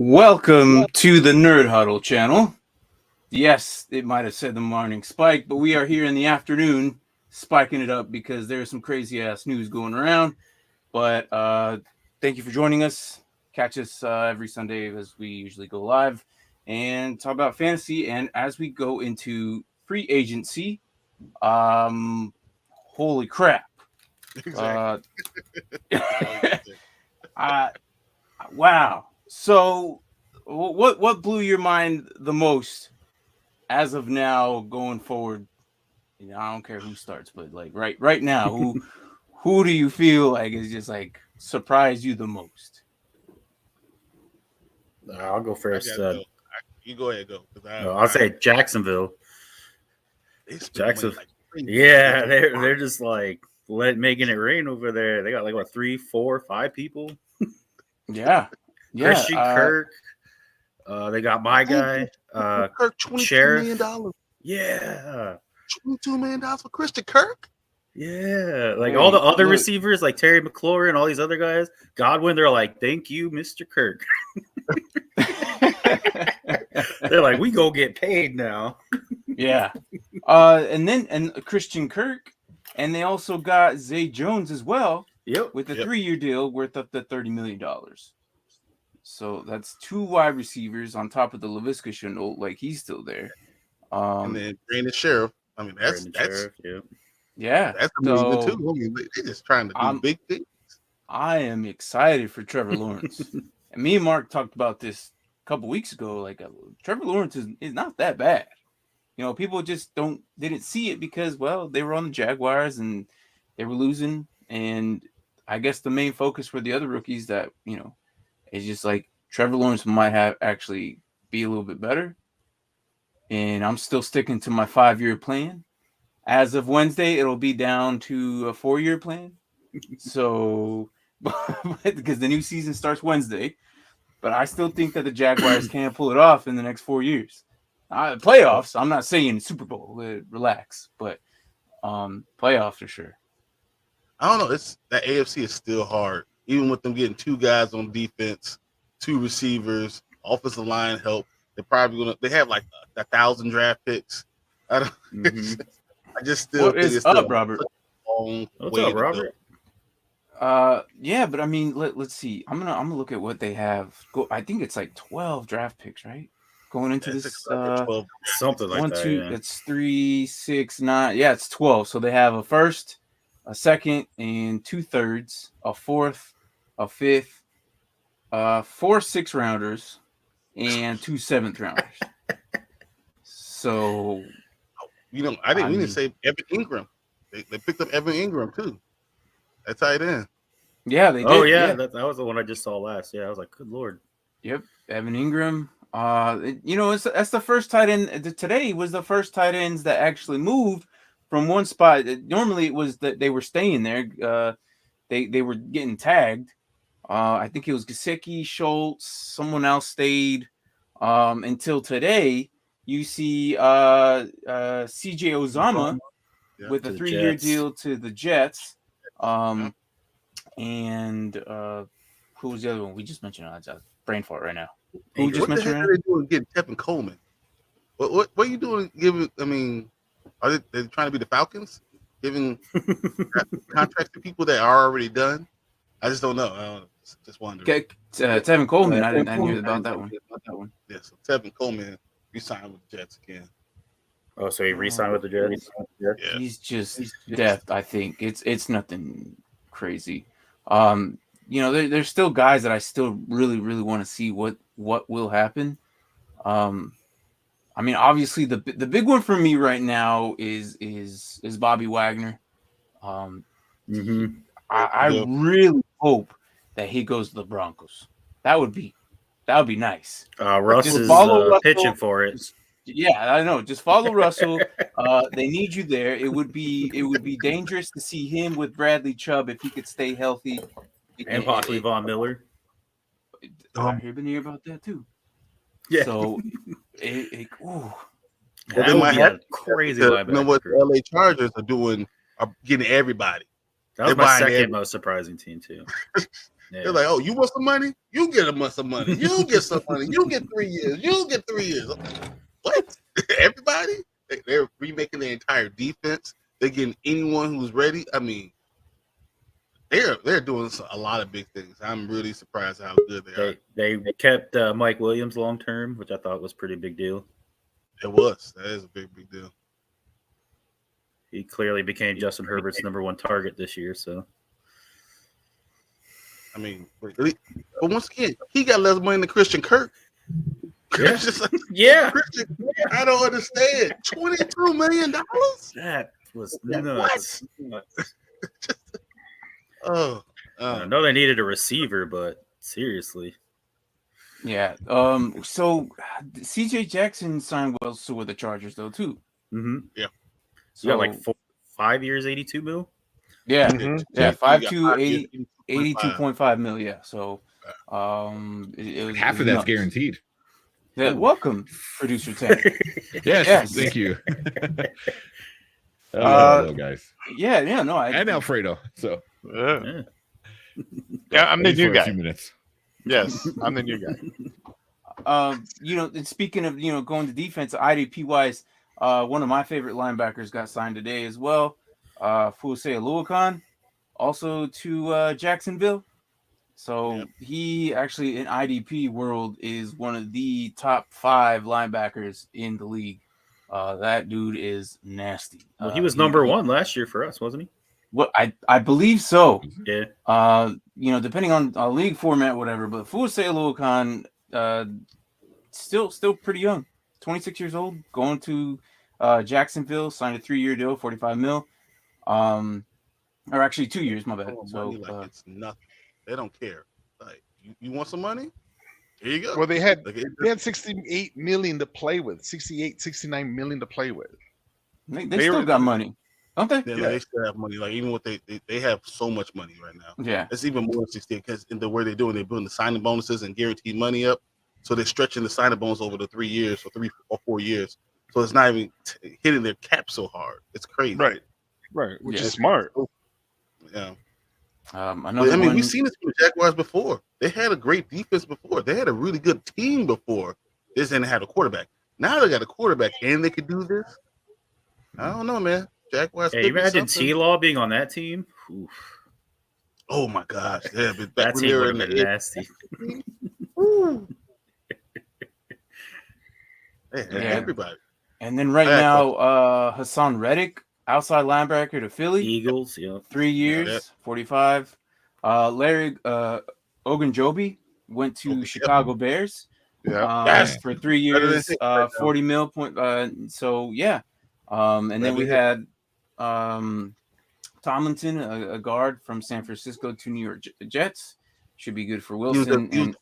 Welcome to the Nerd Huddle channel. Yes, it might have said the morning spike, but we are here in the afternoon spiking it up because there's some crazy ass news going around. But thank you for joining us. Catch us every Sunday as we usually go live and talk about fantasy. And as we go into free agency, holy crap. Exactly. Wow. So what blew your mind the most as of now going forward? I don't care who starts, but like right now, who do you feel like is just like surprised you the most? I'll go first. Go. You go ahead, go. I'll say Jacksonville. Jacksonville. Yeah, they're just like making it rain over there. They got like 3, 4, 5 people. Yeah. Christian Kirk. They got my guy. Kirk, $22 million. Yeah. $22 million for Christian Kirk? Yeah. Like all the other receivers, like Terry McLaurin and all these other guys, Godwin, they're like, thank you, Mr. Kirk. They're like, we go get paid now. Yeah. And Christian Kirk, and they also got Zay Jones as well. Yep. With a 3-year deal worth up to $30 million. So that's 2 wide receivers on top of the Laviska Shenault, like he's still there. And then Brandon Sheriff. I mean, that's yeah. That's amazing too. I mean, they're just trying to do big things. I am excited for Trevor Lawrence. And me and Mark talked about this a couple weeks ago. Like Trevor Lawrence is not that bad. You know, people just didn't see it because, well, they were on the Jaguars and they were losing. And I guess the main focus for the other rookies that, you know, is just like Trevor Lawrence might have actually be a little bit better. And I'm still sticking to my 5-year plan. As of Wednesday, it'll be down to a 4-year plan. So, because the new season starts Wednesday. But I still think that the Jaguars can pull it off in the next 4 years. Playoffs, I'm not saying Super Bowl, relax. But playoffs for sure. I don't know. That AFC is still hard. Even with them getting 2 guys on defense, 2 receivers, offensive line help. They're probably they have like 1,000 draft picks. I just still what think is it's up, Robert? What's up, Robert? Yeah, but I mean, let's see. I'm gonna look at what they have. I think it's like 12 draft picks, right? Going into this 12, something like 1, that. 2, that's 3, 6, 9. Yeah, it's 12. So they have a first, a second, and 2/3, a fourth, a fifth, 4 6-rounders, and 2 7th-rounders. So, you know, we didn't say Evan Ingram. They picked up Evan Ingram too. That's tight end. Yeah, they did. Oh yeah, that was the one I just saw last. Yeah, I was like, good lord. Yep, Evan Ingram. You know, that's the first tight end. Today was the first tight ends that actually moved from one spot. Normally, it was that they were staying there. They were getting tagged. I think it was Gesicki, Schultz, someone else stayed. Until today, you see CJ Uzomah with a 3-year deal to the Jets. And who was the other one we just mentioned? I just brain fart right now. Who just mentioned? What the heck are they doing getting Tevin Coleman? What are you doing? Are they trying to be the Falcons, giving contracts to people that are already done? I just don't know. Just wondering. Okay, Tevin Coleman. I didn't hear about that one. Yeah, so Tevin Coleman re-signed with the Jets again. Oh, so he re-signed with the Jets? Yeah. He's just depth. I think it's nothing crazy. You know, there's still guys that I still really want to see what will happen. I mean, obviously the big one for me right now is Bobby Wagner. I really hope that he goes to the Broncos. That would be nice. Russ is pitching for it. Yeah, I know. Just follow Russell. They need you there. It would be dangerous to see him with Bradley Chubb if he could stay healthy. And possibly Von Miller. I've been hearing about that too. Yeah. So, that would be a crazy. You know what the LA Chargers are doing? Are getting everybody. That was my second most surprising team too. They're like, oh, you want some money? You get some money. You get some money. You get 3 years. You get 3 years. What? Everybody? They're remaking the entire defense. They're getting anyone who's ready. I mean, they're doing a lot of big things. I'm really surprised how good they are. They kept Mike Williams long term, which I thought was a pretty big deal. It was. That is a big deal. He clearly became Justin Herbert's #1 target this year. So, I mean, but once again, he got less money than Christian Kirk. Yeah. Christian, I don't understand. $22 million. That was nuts. I know they needed a receiver, but seriously. Yeah. So CJ Jackson signed well with the Chargers though too. Mm-hmm. Yeah. So you got like 5 years, $82 million. Yeah. Mm-hmm. Yeah. 5'2", 82.5 mil. Yeah. So, it was half of that's guaranteed. Yeah, welcome, producer Tank. Yes, thank you. Hello, guys. Yeah, no, and Alfredo. So, yeah, I'm the new guy. Minutes. Yes, I'm the new guy. And speaking of going to defense, IDP wise, one of my favorite linebackers got signed today as well. Fusei Aluakan, also to Jacksonville. So he actually in IDP world is one of the top 5 linebackers in the league. That dude is nasty. Well, he was #1 last year for us, wasn't he? What I believe so. Yeah. Depending on league format, whatever. But Fusei Aluakan, still pretty young, 26 years old, going to Jacksonville, signed a 3-year deal, $45 million. Or actually 2 years, my bad. So it's nothing. They don't care. Like, you want some money? Here you go. Well, they had 68 million to play with, 69 million to play with. They still got money, don't they? Yeah, they still have money. Like, even what they have so much money right now. Yeah, it's even more than 68 because in the way they're doing, they're building the signing bonuses and guaranteed money up. So they're stretching the signing bonus over the 3 years or 3 or 4 years. So it's not even hitting their cap so hard. It's crazy. Right. Which is smart. Yeah. We've seen this from the Jaguars before. They had a great defense before. They had a really good team before. They didn't have a quarterback. Now they got a quarterback and they could do this. I don't know, man. Jaguars. Hey, you imagine T-Law being on that team? Oof. Oh my gosh! Yeah, but that team would have been nasty. Everybody. And then now, Hassan Reddick, outside linebacker to Philly. Eagles, 3 years, 45. Larry Ogunjobi went to Chicago Bears. Yeah. For 3 years, 40 mil point. And then we had Tomlinson, a guard from San Francisco to New York Jets. Should be good for Wilson.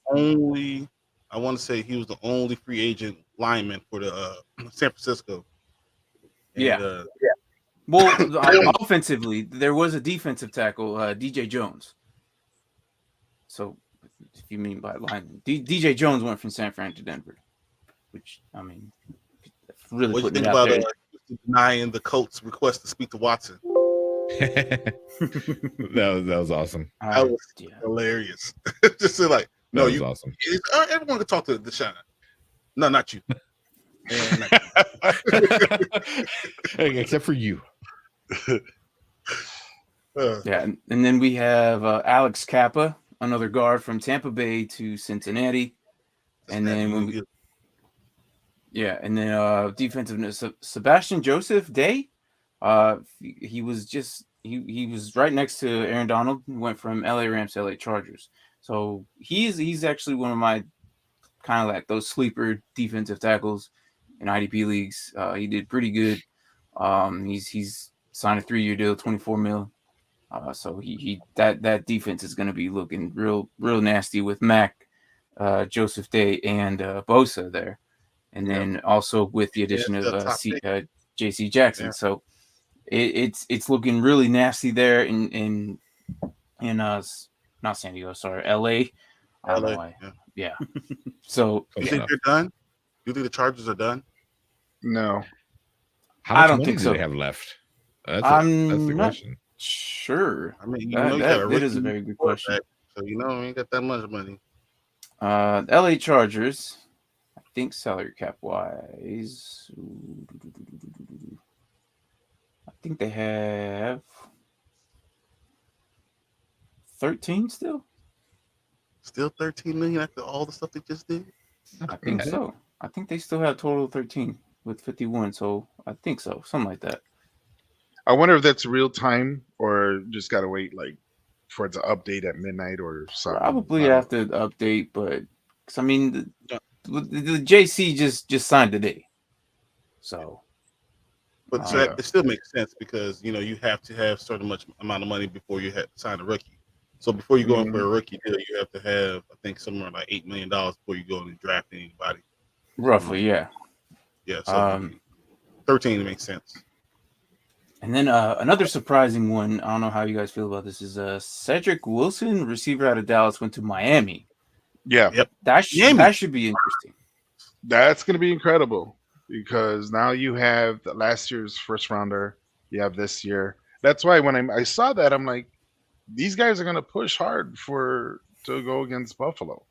I want to say he was the only free agent lineman for the San Francisco. And, Well, offensively, there was a defensive tackle, DJ Jones. So, if you mean by lineman, DJ Jones went from San Fran to Denver, which, I mean, really what do you putting think it out about there. denying the Colts' request to speak to Watson? that was awesome. That was hilarious. Just like, no, that was awesome. Everyone can talk to Deshaun. No, not you. Except for you. And then we have Alex Kappa, another guard from Tampa Bay to Cincinnati. And then defensiveness, Sebastian Joseph Day. He was right next to Aaron Donald, went from LA Rams to LA Chargers. So he's actually one of my kind of like those sleeper defensive tackles in IDP leagues. He did pretty good. He's signed a 3-year deal, 24 mil. So that defense is going to be looking real nasty with Mack, Joseph Day, and Bosa there, and then also with the addition of J.C. Jackson. Yeah. So it's looking really nasty there in not San Diego, sorry, L.A. LA. Yeah. So you think they're done? You think the Chargers are done? No. How much money do they have left? That's the question. Sure. I mean, that is a very good question. so we ain't got that much money. LA Chargers, I think salary cap wise, I think they have 13 still. Still 13 million after all the stuff they just did. I think so. I think they still have total 13 with 51. So I think so, something like that. I wonder if that's real time or just gotta wait like for it to update at midnight or something. Probably have to update, but cause, I mean, the JC just signed today, so. But so it still makes sense because you have to have certain much amount of money before you have to sign a rookie. So before you go in for a rookie deal, you have to have, I think, somewhere like $8 million before you go and draft anybody. Roughly, yeah. Yeah. So 13 makes sense. And then another surprising one, I don't know how you guys feel about this, is Cedric Wilson, receiver out of Dallas, went to Miami. Yeah. Yep. That should be interesting. That's going to be incredible because now you have last year's first rounder. You have this year. That's why when I saw that, I'm like, these guys are going to push hard to go against Buffalo.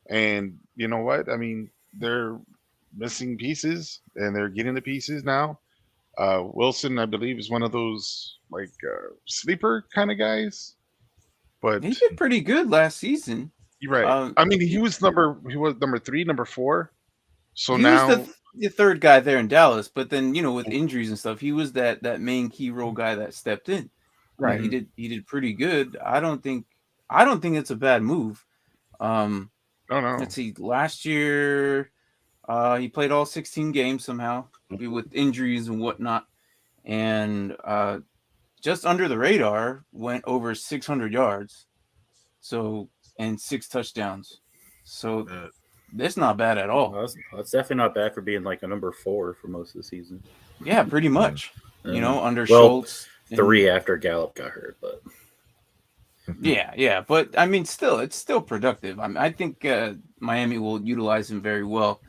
And you know what? I mean, they're missing pieces and they're getting the pieces now. Wilson, I believe, is one of those like sleeper kind of guys. But he did pretty good last season. You're right. I mean, he was number 3, number 4. So he now was the third guy there in Dallas, but then with injuries and stuff, he was that main key role guy that stepped in. Right. He did pretty good. I don't think it's a bad move. Oh no. Let's see. Last year, he played all 16 games somehow with injuries and whatnot, and just under the radar, went over 600 yards, and 6 touchdowns. So that's not bad at all. That's definitely not bad for being like a number 4 for most of the season. Yeah, pretty much. Under Schultz. 3 after Gallup got hurt, but yeah. But I mean, it's still productive. I think Miami will utilize him very well.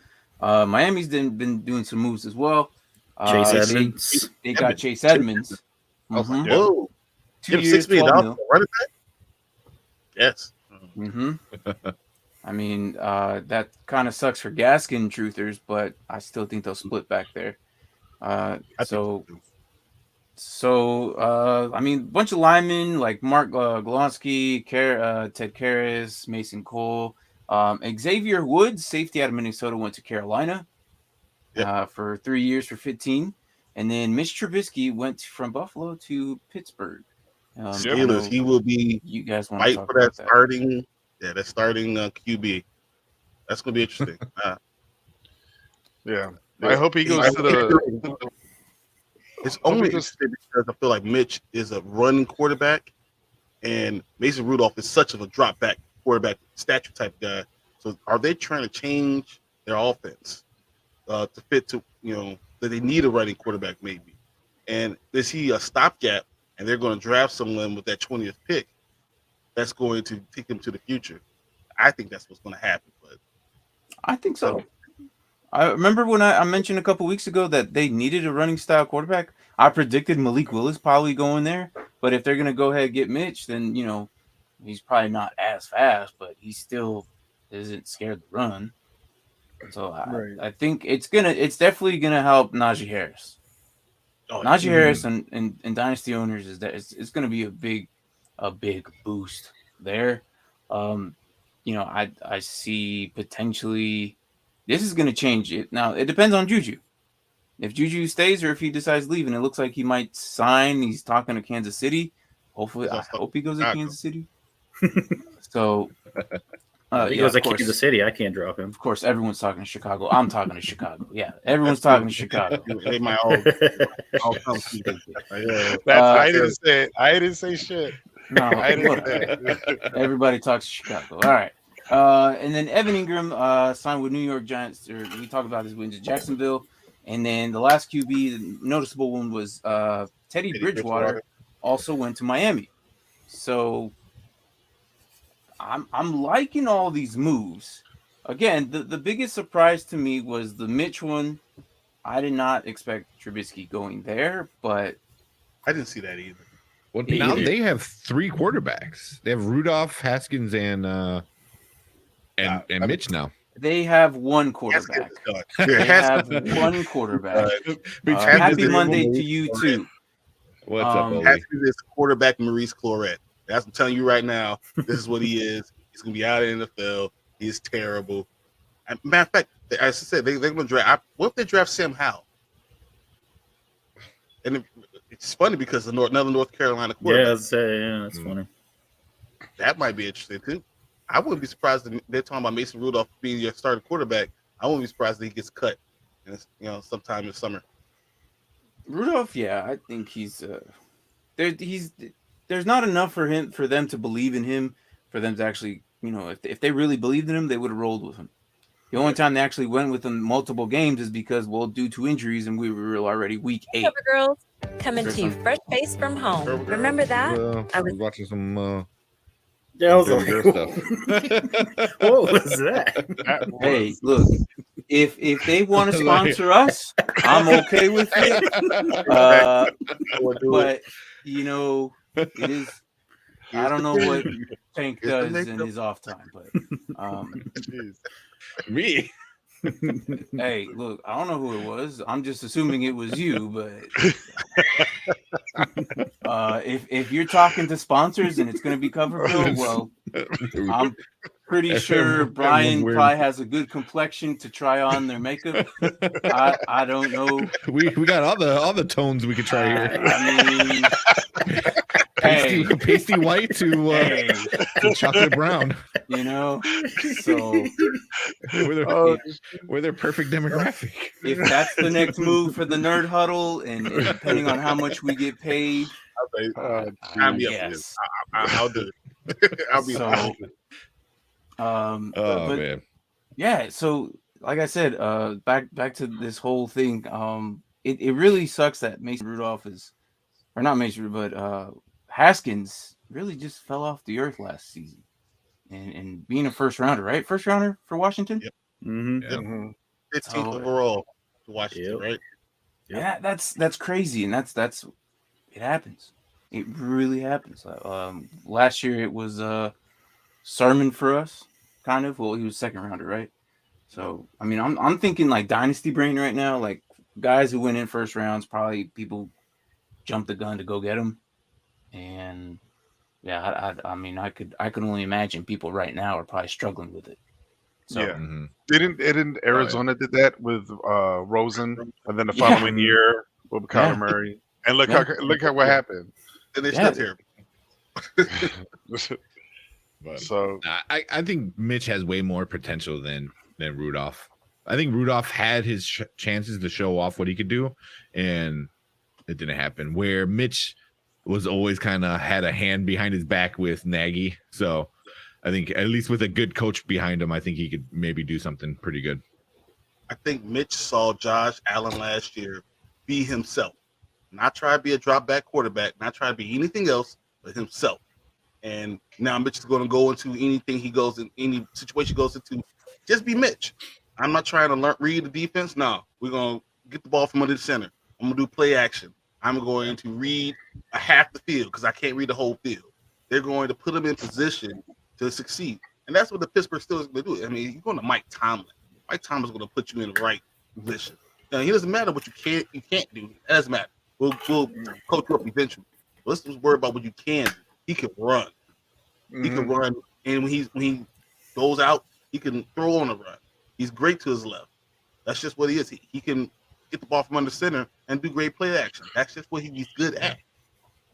Miami's been doing some moves as well. Chase Edmonds. They got Chase Edmonds. I was like, whoa. 2 years, $6 million. Running back? Yes. I mean, that kind of sucks for Gaskin truthers, but I still think they'll split back there. So I mean, a bunch of linemen like Mark Golonsky, Ted Karras, Mason Cole, Xavier Woods, safety out of Minnesota, went to Carolina for 3 years for 15, and then Mitch Trubisky went from Buffalo to Pittsburgh. Steelers, he will be. You guys want fight to talk for about that starting? Yeah, that starting QB. That's gonna be interesting. Yeah, I hope he goes to the. It's only interesting because I feel like Mitch is a running quarterback, and Mason Rudolph is such of a drop back quarterback stature type guy. So, are they trying to change their offense to fit to that they need a running quarterback maybe? And is he a stopgap? And they're going to draft someone with that 20th pick that's going to take them to the future. I think that's what's going to happen. But I think so. I remember when I mentioned a couple weeks ago that they needed a running style quarterback. I predicted Malik Willis probably going there. But if they're going to go ahead and get Mitch, then, he's probably not as fast, but he still isn't scared to run. So I think it's definitely going to help Najee Harris. Najee Harris and Dynasty owners it's going to be a big boost there. I see potentially this is going to change it. Now it depends on Juju. If Juju stays or if he decides to leave, and it looks like he might sign. He's talking to Kansas City. Hopefully, I hope he goes to Kansas City. So. He goes to Kansas City. I can't drop him. Of course, everyone's talking to Chicago. I'm talking to Chicago. Yeah, everyone's talking to Chicago. They might all come to I didn't say it. I didn't say shit. No, everybody talks to Chicago. All right. And then Evan Ingram signed with New York Giants. Or we talked about this went to Jacksonville. And then the last QB, the noticeable one was Teddy Bridgewater, also went to Miami. So I'm liking all these moves. Again, the biggest surprise to me was the Mitch one. I did not expect Trubisky going there, but I didn't see that either. Well, now Either. they have 3 quarterbacks. They have Rudolph, Haskins, and Mitch now. They have one quarterback. They have one quarterback. Happy Monday to you too. What's up, Oli? Haskins is quarterback Maurice Claret. That's I'm telling you right now. This is what he is. He's gonna be out of the NFL. He is terrible. Matter of fact, as I said, they're gonna draft. What if they draft Sam Howell? And it's funny because another North Carolina quarterback. Yeah, that's funny. That might be interesting too. I wouldn't be surprised if they're talking about Mason Rudolph being your starting quarterback. I wouldn't be surprised that he gets cut, sometime in the summer. Rudolph, yeah, I think he's there's not enough for them to believe in him, for them to actually, if they really believed in him, they would have rolled with him. The only time they actually went with him multiple games is because, due to injuries, and we were already week 8. Cover girls coming to you fresh face from home. Remember that? I was watching some. Yeah, I was like, stuff. what was that? Hey, look, if they want to sponsor us, I'm okay with it. But it is. I don't know what Tank does in his off time, but Me. Hey, look, I don't know who it was. I'm just assuming it was you, but if you're talking to sponsors and it's going to be Coverville, well, I'm pretty sure Brian probably has a good complexion to try on their makeup. I don't know. We got all the tones we could try here. I mean, pasty white to chocolate brown. So we're their perfect demographic. If that's the next move for the Nerd Huddle, and depending on how much we get paid, yes, I'll do it. I'll be so. Man. Yeah. So, like I said, back to this whole thing. It really sucks that Mason Rudolph but Haskins really just fell off the earth last season, and being a first rounder, right? First rounder for Washington. Yep. Mm-hmm. 15th overall to Washington, right? Yeah, that's crazy, and that's it happens. It really happens. Last year it was Sermon for us, kind of. Well, he was second rounder, right? So I mean, I'm thinking like dynasty brain right now. Like guys who went in first rounds, probably people jumped the gun to go get them, and yeah, I mean, I could only imagine people right now are probably struggling with it. So, yeah. Didn't Arizona did that with Rosen, and then the following year with Kyler Murray, and look how what happened. And they still terrible. But So I think Mitch has way more potential than Rudolph. I think Rudolph had his chances to show off what he could do, and it didn't happen. Where Mitch was always kind of had a hand behind his back with Nagy. So I think at least with a good coach behind him, I think he could maybe do something pretty good. I think Mitch saw Josh Allen last year be himself, not try to be a drop back quarterback, not try to be anything else but himself. And now Mitch is going to go into anything he goes in, any situation he goes into, just be Mitch. I'm not trying to read the defense. No, we're going to get the ball from under the center. I'm going to do play action. I'm going to read a half the field because I can't read the whole field. They're going to put him in position to succeed. And that's what the Pittsburgh Steelers are going to do. I mean, you're going to Mike Tomlin. Mike Tomlin's going to put you in the right position. Now, he doesn't matter what you can't do. It doesn't matter. We'll coach you up eventually. Let's just worry about what you can do. He can run. He can run. And when he goes out, he can throw on a run. He's great to his left. That's just what he is. He can get the ball from under center and do great play action. That's just what he's good at.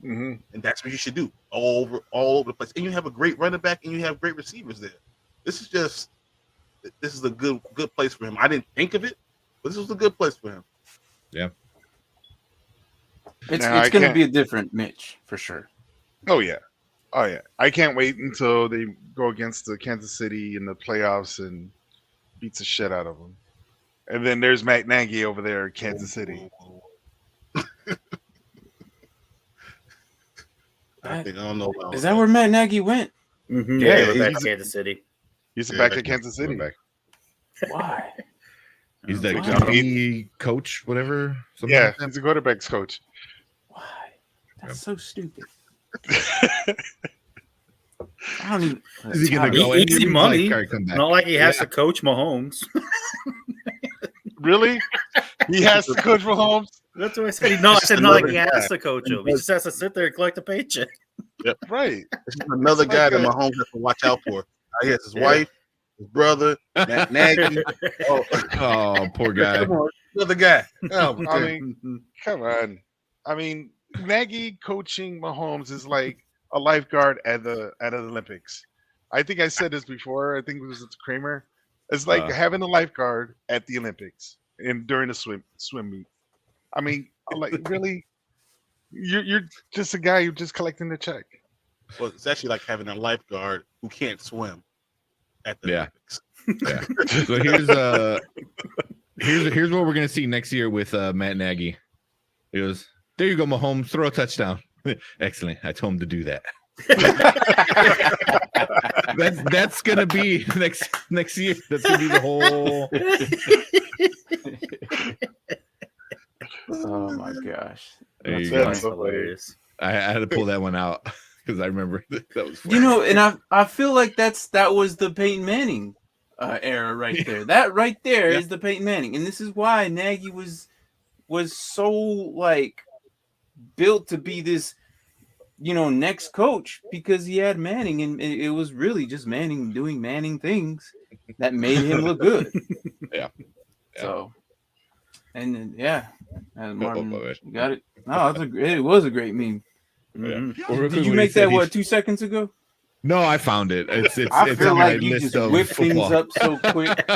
And that's what you should do all over the place. And you have a great running back and you have great receivers there. This is a good place for him. I didn't think of it, but this was a good place for him. Yeah. It's going to be a different Mitch for sure. Oh yeah. I can't wait until they go against the Kansas City in the playoffs and beats the shit out of them. And then there's Matt Nagy over there in Kansas City. I don't know. Is that where Matt Nagy went? Mm-hmm. Yeah, Yeah, back to Kansas City. He's back to Kansas City. Why? He's the Why? QB coach, whatever. Yeah, he's a quarterback's coach. Why? That's so stupid. I don't even. Is he gonna go? Easy money. Come back. Not like he has to coach Mahomes. Really? He has to coach Mahomes. That's what I said. I said not like he has to coach him. He just has to sit there and collect a paycheck. Right. It's just another guy that Mahomes has to watch out for. He has his wife, his brother, Nagy. Oh, poor guy. Come on, another guy. Oh, I mean, come on. I mean, Nagy coaching Mahomes is like a lifeguard at the Olympics. I think I said this before. I think it was Kramer. It's like having a lifeguard at the Olympics and during the swim meet. I mean, like really, you're just a guy who's just collecting the check. well, it's actually like having a lifeguard who can't swim at the Olympics. Yeah. So here's what we're gonna see next year with Matt Nagy. He goes, "There you go, Mahomes, throw a touchdown." Excellent. I told him to do that. That's gonna be next year. That's gonna be the whole. Oh my gosh, There you That's go. hilarious. I had to pull that one out because I remember that was funny. you know, and I feel like that was the Peyton Manning era right there. That right there is the Peyton Manning, and this is why Nagy was so like built to be this, next coach, because he had Manning, and it was really just Manning doing Manning things that made him look good. Yeah. So, and then, Martin Oh, got it. No, it was a great meme. Mhm. Well, real quick, Did you when make he said that 2 seconds ago? No, I found it. It's I feel on my like you list just of whip things football. up so quick.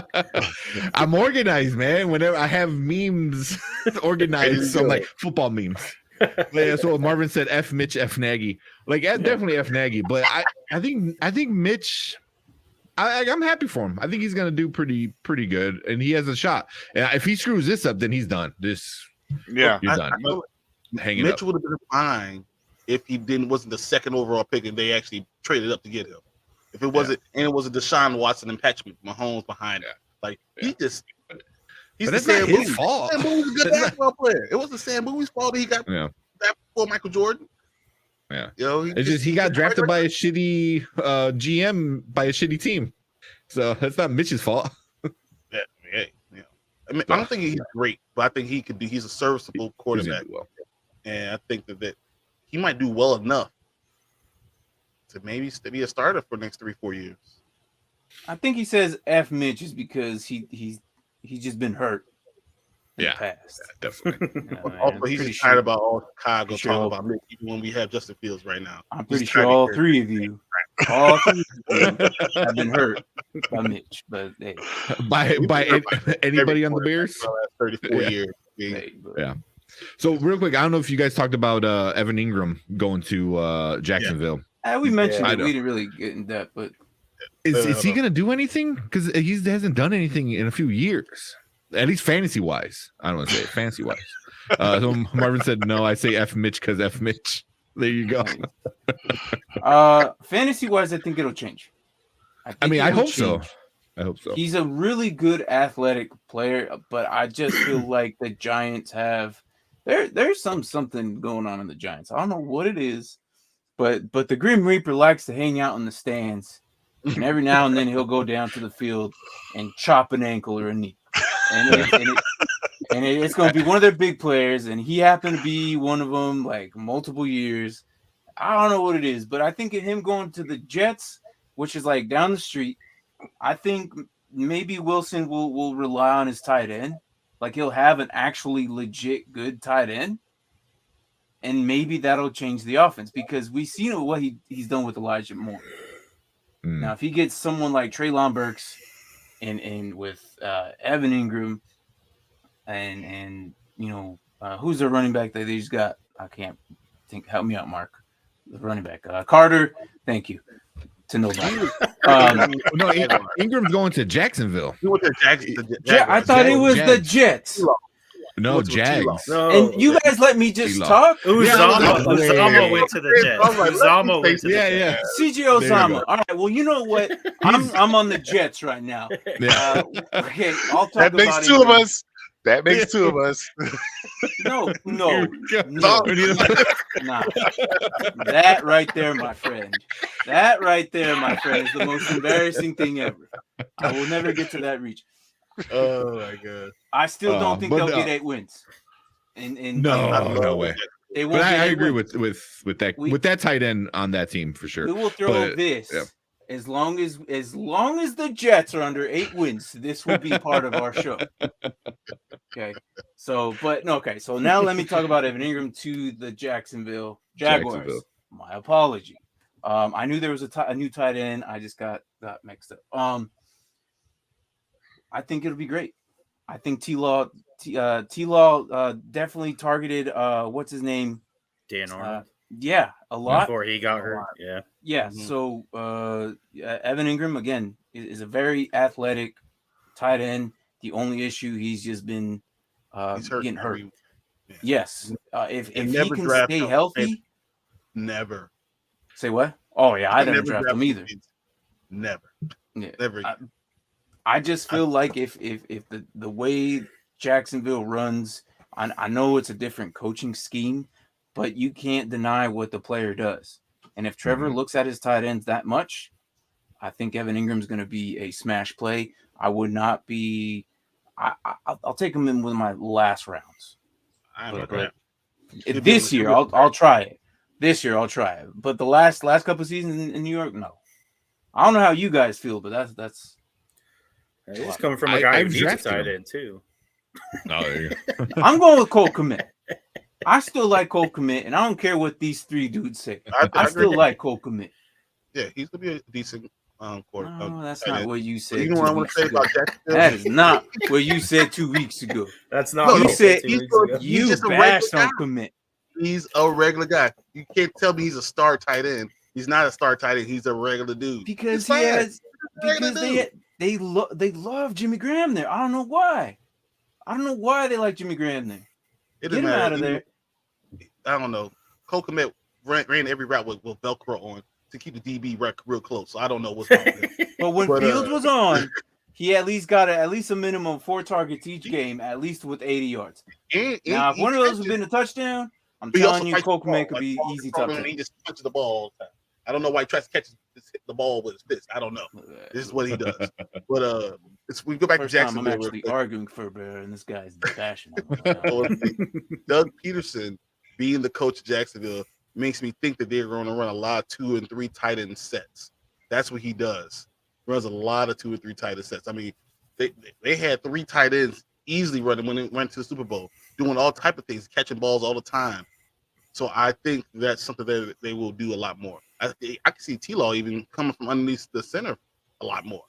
I'm organized, man. Whenever I have memes organized, so I'm like football memes. Yeah, so Marvin said F Mitch, F Nagy. Like definitely F Nagy, but I think Mitch, I'm happy for him. I think he's gonna do pretty good, and he has a shot. And if he screws this up, then he's done. Yeah. You're done. Hang it Mitch up. would have been fine if he wasn't the second overall pick and they actually traded up to get him. If it wasn't, and it was a Deshaun Watson and Patrick Mahomes behind it. Like he's But the that's not Sam his Bowie. fault. Sam Bowie's a good basketball player. It wasn't Sam Bowie's fault that he got Yeah. that before Michael Jordan. Yeah. It's It's just he got drafted by a shitty GM by a shitty team. So that's not Mitch's fault. Yeah. I mean, I don't think he's great, but I think he could do. He's a serviceable quarterback, and I think that he might do well enough to maybe be a starter for the next 3-4 years. I think he says F Mitch is because he's just been hurt in the past. Definitely. Also, he's just tired about all Chicago talking about Mitch, even when we have Justin Fields right now. I'm pretty sure all three of you have been hurt by Mitch, but hey, by anybody on the Bears? 34 years. Yeah. So real quick, I don't know if you guys talked about Evan Ingram going to Jacksonville. we mentioned I it. know. We didn't really get in depth, but Is he going to do anything? Because he hasn't done anything in a few years, at least fantasy wise. I don't want to say it, fantasy wise. So Marvin said no. I say F Mitch because F Mitch. There you go. fantasy wise, I think it'll change. I hope so. I hope so. He's a really good athletic player, but I just feel like the Giants have there's something going on in the Giants. I don't know what it is, but the Grim Reaper likes to hang out in the stands, and every now and then he'll go down to the field and chop an ankle or a knee, and it's going to be one of their big players, and he happened to be one of them like multiple years. I don't know what it is, but I think him going to the Jets, which is like down the street, I think maybe Wilson will rely on his tight end. Like he'll have an actually legit good tight end. And maybe that'll change the offense because we've seen what he's done with Elijah Moore. Now, if he gets someone like Treylon Burks and with Evan Ingram and who's the running back that they just got? I can't think. Help me out, Mark. The running back. Carter. Thank you. To nobody. No, Ingram's going to Jacksonville. He went to Jacksonville. I thought it was the Jets. No, Jags. No, And you guys let me just talk? Uzama went to the Jets. Uzama went to the Jets. CJ Osama. All right. Well, you know what? I'm on the Jets right now. Yeah. Okay, I'll talk That about makes it. two of us. That makes two of us. No, Here no, we go. no. We need a- Nah. That right there, my friend. That right there, my friend, is the most embarrassing thing ever. I will never get to that reach. Oh my god. I still don't think but, they'll get 8 wins. And No, I love no way. that. they won't. But get I 8 agree wins. with that We- with that tight end on that team for sure. We will throw But, this yeah. as long as the Jets are under 8 wins. This will be part of our show. Okay. So, but no. Okay. So now let me talk about Evan Ingram to the Jacksonville Jaguars. Jacksonville. My apology. I knew there was a new tight end. I just got mixed up. I think it'll be great. I think T-Law definitely targeted what's his name? Dan Arnold. Yeah, a lot. Before he got hurt. Yeah. Yeah, Mhm. so Evan Ingram again is a very athletic tight end. The only issue he's just been He's hurt. getting hurt. every- yeah. Yes, if They he never can draft stay him. healthy, Never. say what? Oh yeah, I They didn't draft him either. Never. Yeah, Never. I just feel like if the way Jacksonville runs, I know it's a different coaching scheme, but you can't deny what the player does. And if Trevor looks at his tight ends that much, I think Evan Ingram's going to be a smash play. I would not be. I'll take him in with my last rounds. I'm But- crap. This year, I'll try it. This year, I'll try it. But the last couple of seasons in New York, no. I don't know how you guys feel, but that's. He's coming from a guy I've who needs a drafted tight him. end too. Oh, there you go. I'm going with Cole Kmet. I still like Cole Kmet, and I don't care what these three dudes say. I still like Cole Kmet. Yeah, he's gonna be a decent quarter. No, that's tight not end. what you But said. you know what I 2 want weeks to say ago. about Jacksonville? That is not what you said 2 weeks ago. That's not No, what you he said 2 he's weeks going- ago. He's You just a bashed regular on Kmet. He's a regular guy. You can't tell me he's a star tight end. He's not a star tight end. He's a regular dude. Because It's he fine. has Regular because they love Jimmy Graham there. I don't know why. I don't know why they like Jimmy Graham there. It Get doesn't him matter. out of there. I don't know. Cole Kmet ran every route with Velcro on to keep the DB real close. So I don't know what's wrong with him. But when But, Fields was on, he at least got at least a minimum of 4 targets each game, at least with 80 yards. Now, if one of those had been a touchdown, I'm He also telling you, fights Cole the ball. Kmet could Like, be Paul easy Strowman, top 10. He just punches the ball all the time. I don't know why he tries to catch the ball with his fist. I don't know. This is what he does. But we go back First to time I'm Jacksonville. real actually quick. arguing for Bear, and this guy's bashing him. So it's like Doug Peterson being the coach of Jacksonville makes me think that they're going to run a lot of 2 and 3 tight end sets. That's what he does. Runs a lot of 2 and 3 tight end sets. I mean, they had 3 tight ends easily running when they went to the Super Bowl, doing all type of things, catching balls all the time. So I think that's something that they will do a lot more. I can see T-Law even coming from underneath the center a lot more,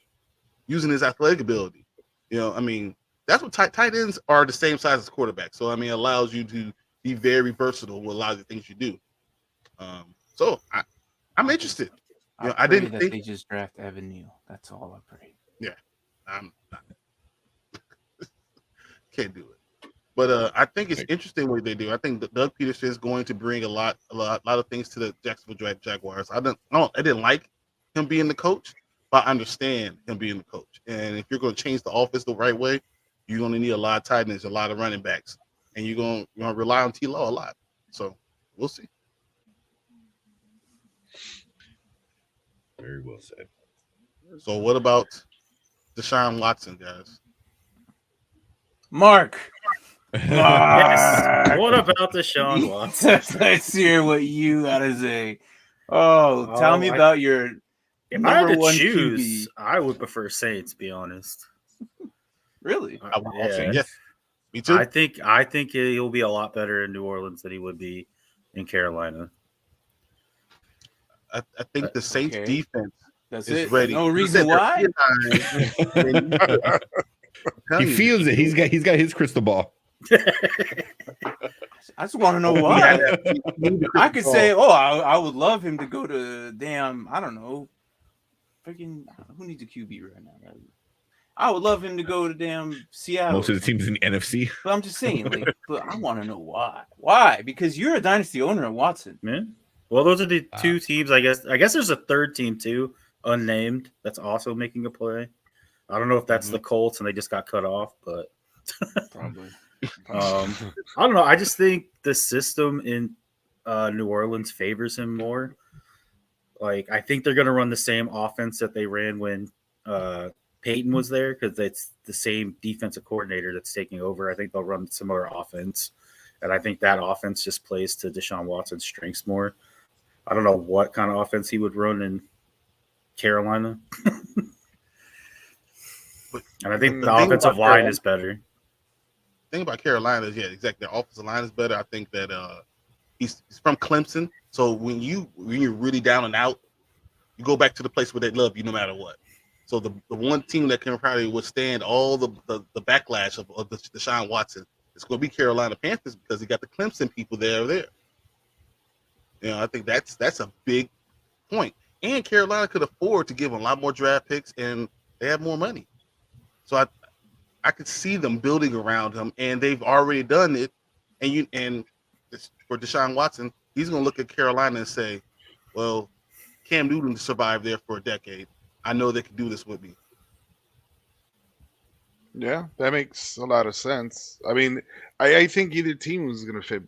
using his athletic ability. You know, I mean, that's what tight ends are, the same size as quarterbacks. So I mean, it allows you to be very versatile with a lot of the things you do. So I'm interested. You know, I pray didn't that think- they just draft Evan Neal. That's all I pray. I'm not. Can't do it. But I think it's interesting what they do. I think that Doug Peterson is going to bring a lot of things to the Jacksonville Jaguars. I didn't like him being the coach, but I understand him being the coach. And if you're going to change the offense the right way, you're going to need a lot of tight ends, a lot of running backs, and you're going to rely on T-Law a lot. So we'll see. Very well said. So what about Deshaun Watson, guys? Mark. Yes. What about the Sean Watson? Let's hear what you gotta say. Oh, tell me about your If I had number to one choose, QB. I would prefer Saints. Be honest. Really? I would also, Yeah. yes. Me too. I think he'll be a lot better in New Orleans than he would be in Carolina. I think the Saints Okay. defense That's is it. ready. No reason why. He feels it. He's got his crystal ball. I just want to know why. I could say, I would love him to go to damn, I don't know, freaking who needs a QB right now? I would love him to go to damn Seattle. Most of the teams in the NFC. But I'm just saying, like, but I want to know why. Why? Because you're a dynasty owner at Watson. Man. Well, those are the two teams, I guess. I guess there's a third team too, unnamed, that's also making a play. I don't know if that's the Colts and they just got cut off, but Probably. I don't know. I just think the system in New Orleans favors him more. Like, I think they're going to run the same offense that they ran when Peyton was there because it's the same defensive coordinator that's taking over. I think they'll run similar offense. And I think that offense just plays to Deshaun Watson's strengths more. I don't know what kind of offense he would run in Carolina. And I think the offensive line is better. The thing about Carolina is, yeah, exactly. Their offensive line is better. I think that he's from Clemson. So when you're really down and out, you go back to the place where they love you no matter what. So the one team that can probably withstand all the backlash of Deshaun Watson is going to be Carolina Panthers because he got the Clemson people there. You know, I think that's a big point. And Carolina could afford to give him a lot more draft picks, and they have more money. So I could see them building around him, and they've already done it. And for Deshaun Watson, he's going to look at Carolina and say, well, Cam Newton survived there for a decade. I know they can do this with me. Yeah, that makes a lot of sense. I mean, I think either team is going to fit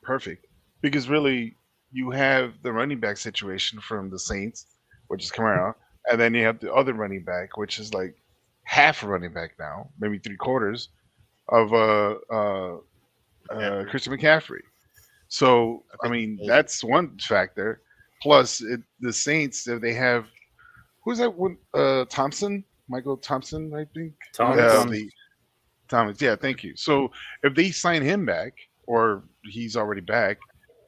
perfect because really you have the running back situation from the Saints, which is Kamara, and then you have the other running back, which is like half a running back now, maybe 3/4 of Christian McCaffrey. So, I mean, that's one factor. Plus, the Saints, if they have, who's that one? Thompson? Michael Thompson, I think. Thomas. Yeah, thank you. So, if they sign him back, or he's already back,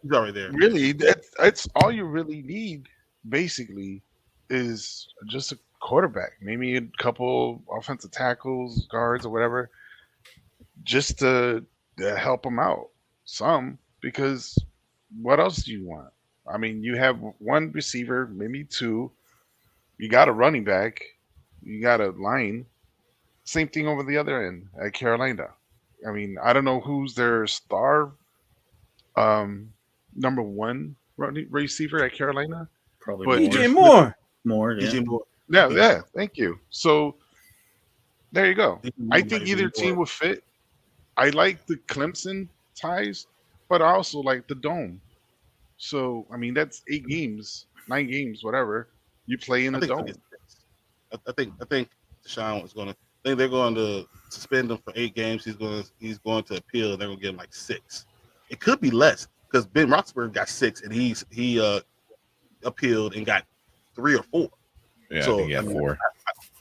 he's already there. Really, that's all you really need, basically, is just a quarterback. Maybe a couple offensive tackles, guards, or whatever, just to help him out some. Because what else do you want? I mean, you have one receiver, maybe two. You got a running back. You got a line. Same thing over the other end at Carolina. I mean, I don't know who's their star number one receiver at Carolina. Probably DJ Moore. Yeah. Yeah, thank you. So there you go. I think either team would fit. I like the Clemson ties, but I also like the Dome. So, I mean, that's 8 games, 9 games, whatever. You play in the Dome. I think Deshaun is going to. I think they're going to suspend him for 8 games. He's going to appeal. They're going to give him like 6. It could be less because Ben Roethlisberger got 6 and he appealed and got 3 or 4. Yeah, so I think he got 4.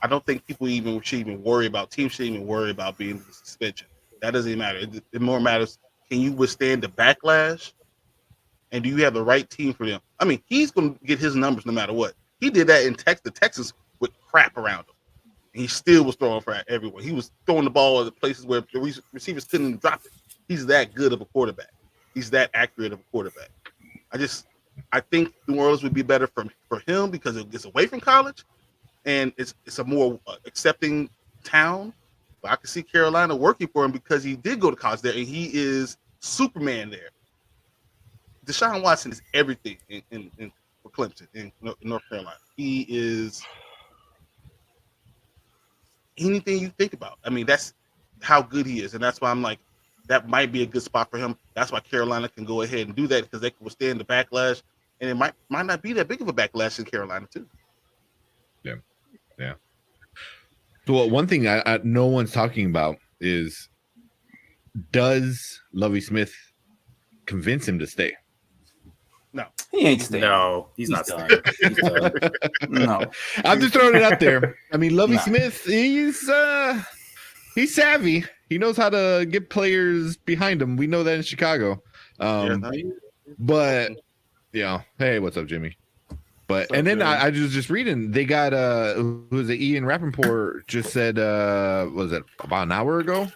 I don't think people should even worry about teams should even worry about being the suspension. That doesn't even matter. It more matters. Can you withstand the backlash? And do you have the right team for them? I mean, he's going to get his numbers no matter what. He did that in Texas with crap around him. And he still was throwing for everyone. He was throwing the ball at the places where the receivers couldn't even drop it. He's that good of a quarterback. He's that accurate of a quarterback. I think New Orleans would be better for him because it gets away from college, and it's a more accepting town. But I can see Carolina working for him because he did go to college there, and he is Superman there. Deshaun Watson is everything in for Clemson in North Carolina. He is anything you think about. I mean, that's how good he is, and that's why I'm like, that might be a good spot for him. That's why Carolina can go ahead and do that because they can withstand the backlash, and it might not be that big of a backlash in Carolina too. Yeah. So one thing I no one's talking about is, does Lovie Smith convince him to stay? No, he ain't staying. No, he's not done. staying. He's done. No, I'm just throwing it out there. I mean, Lovie Smith, he's savvy. He knows how to get players behind him. We know that in Chicago. But yeah, hey, what's up, Jimmy? But and then I was just reading, they got who was it? Ian Rappaport just said was it about an hour ago?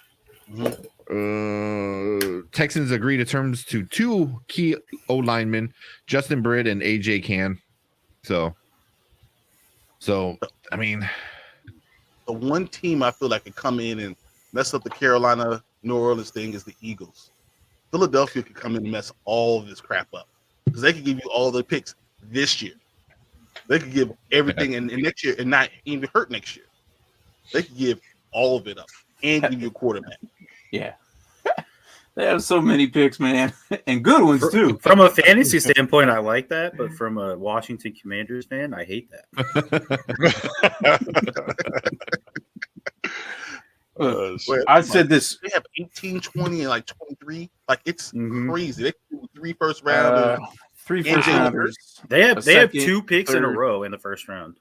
Mm-hmm. Texans agree to terms to 2 key O linemen, Justin Britt and AJ Cann. So I mean, the one team I feel like could come in and mess up the Carolina New Orleans thing is the Eagles. Philadelphia could come in and mess all of this crap up because they could give you all the picks this year. They could give everything and next year and not even hurt next year. They could give all of it up. and give you a quarterback. Yeah. They have so many picks, man, and good ones too. From a fantasy standpoint, I like that, but from a Washington Commanders fan, I hate that. I said this. They have 18, 20, and like 23. Like it's crazy. They do 3 first Uh, rounders. 3 first rounders. They have second, 2 picks in a third. row in the first round.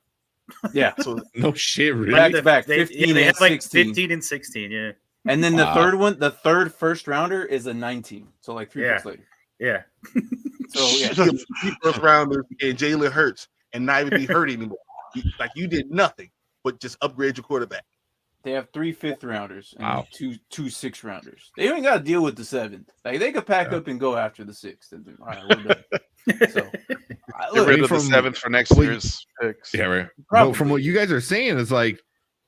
Yeah. So No shit, really. Back to back, They 15 they and have like 16. 15 and 16. Yeah, And then the Wow. third one, the third first rounder is a 19. So like 3 picks later. yeah. So yeah. 3 first rounders and Jalen Hurts and not even be hurt anymore. Like you did nothing but just upgrade your quarterback. They have 3 fifth rounders and Wow. two 6 rounders. They ain't got to deal with the 7th. Like they could pack up and go after the 6th. And then, all right, we're done. So Get rid of the from- 7th for next Wait. year's picks. Yeah, right. Probably. But from what you guys are saying, it's like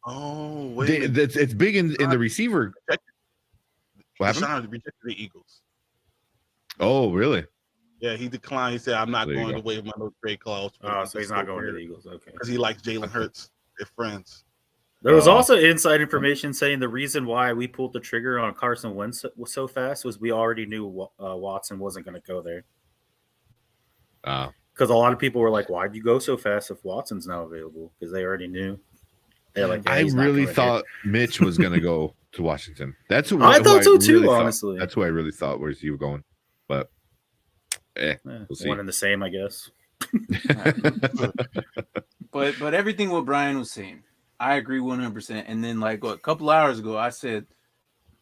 Oh, wait. a minute. it's big in the receiver. What happened? Deshaun rejected the Eagles. Oh, really? Yeah, he declined. He said, "I'm not There you going go. to waive my no trade clause." Oh, so he's not going to the Eagles. Okay. because he likes Jalen Hurts. They're friends. There was also inside information saying the reason why we pulled the trigger on Carson Wentz so fast was we already knew Watson wasn't going to go there. Because a lot of people were like, "Why'd you go so fast if Watson's now available?" Because they already knew. They're like, I he's not really going thought Mitch was going to go to Washington. That's who I thought so really too, thought. honestly. That's who I really thought was you going. But here. we'll see. One and the same, I guess. But everything what Brian was saying, I agree 100%. And then like a couple hours ago, I said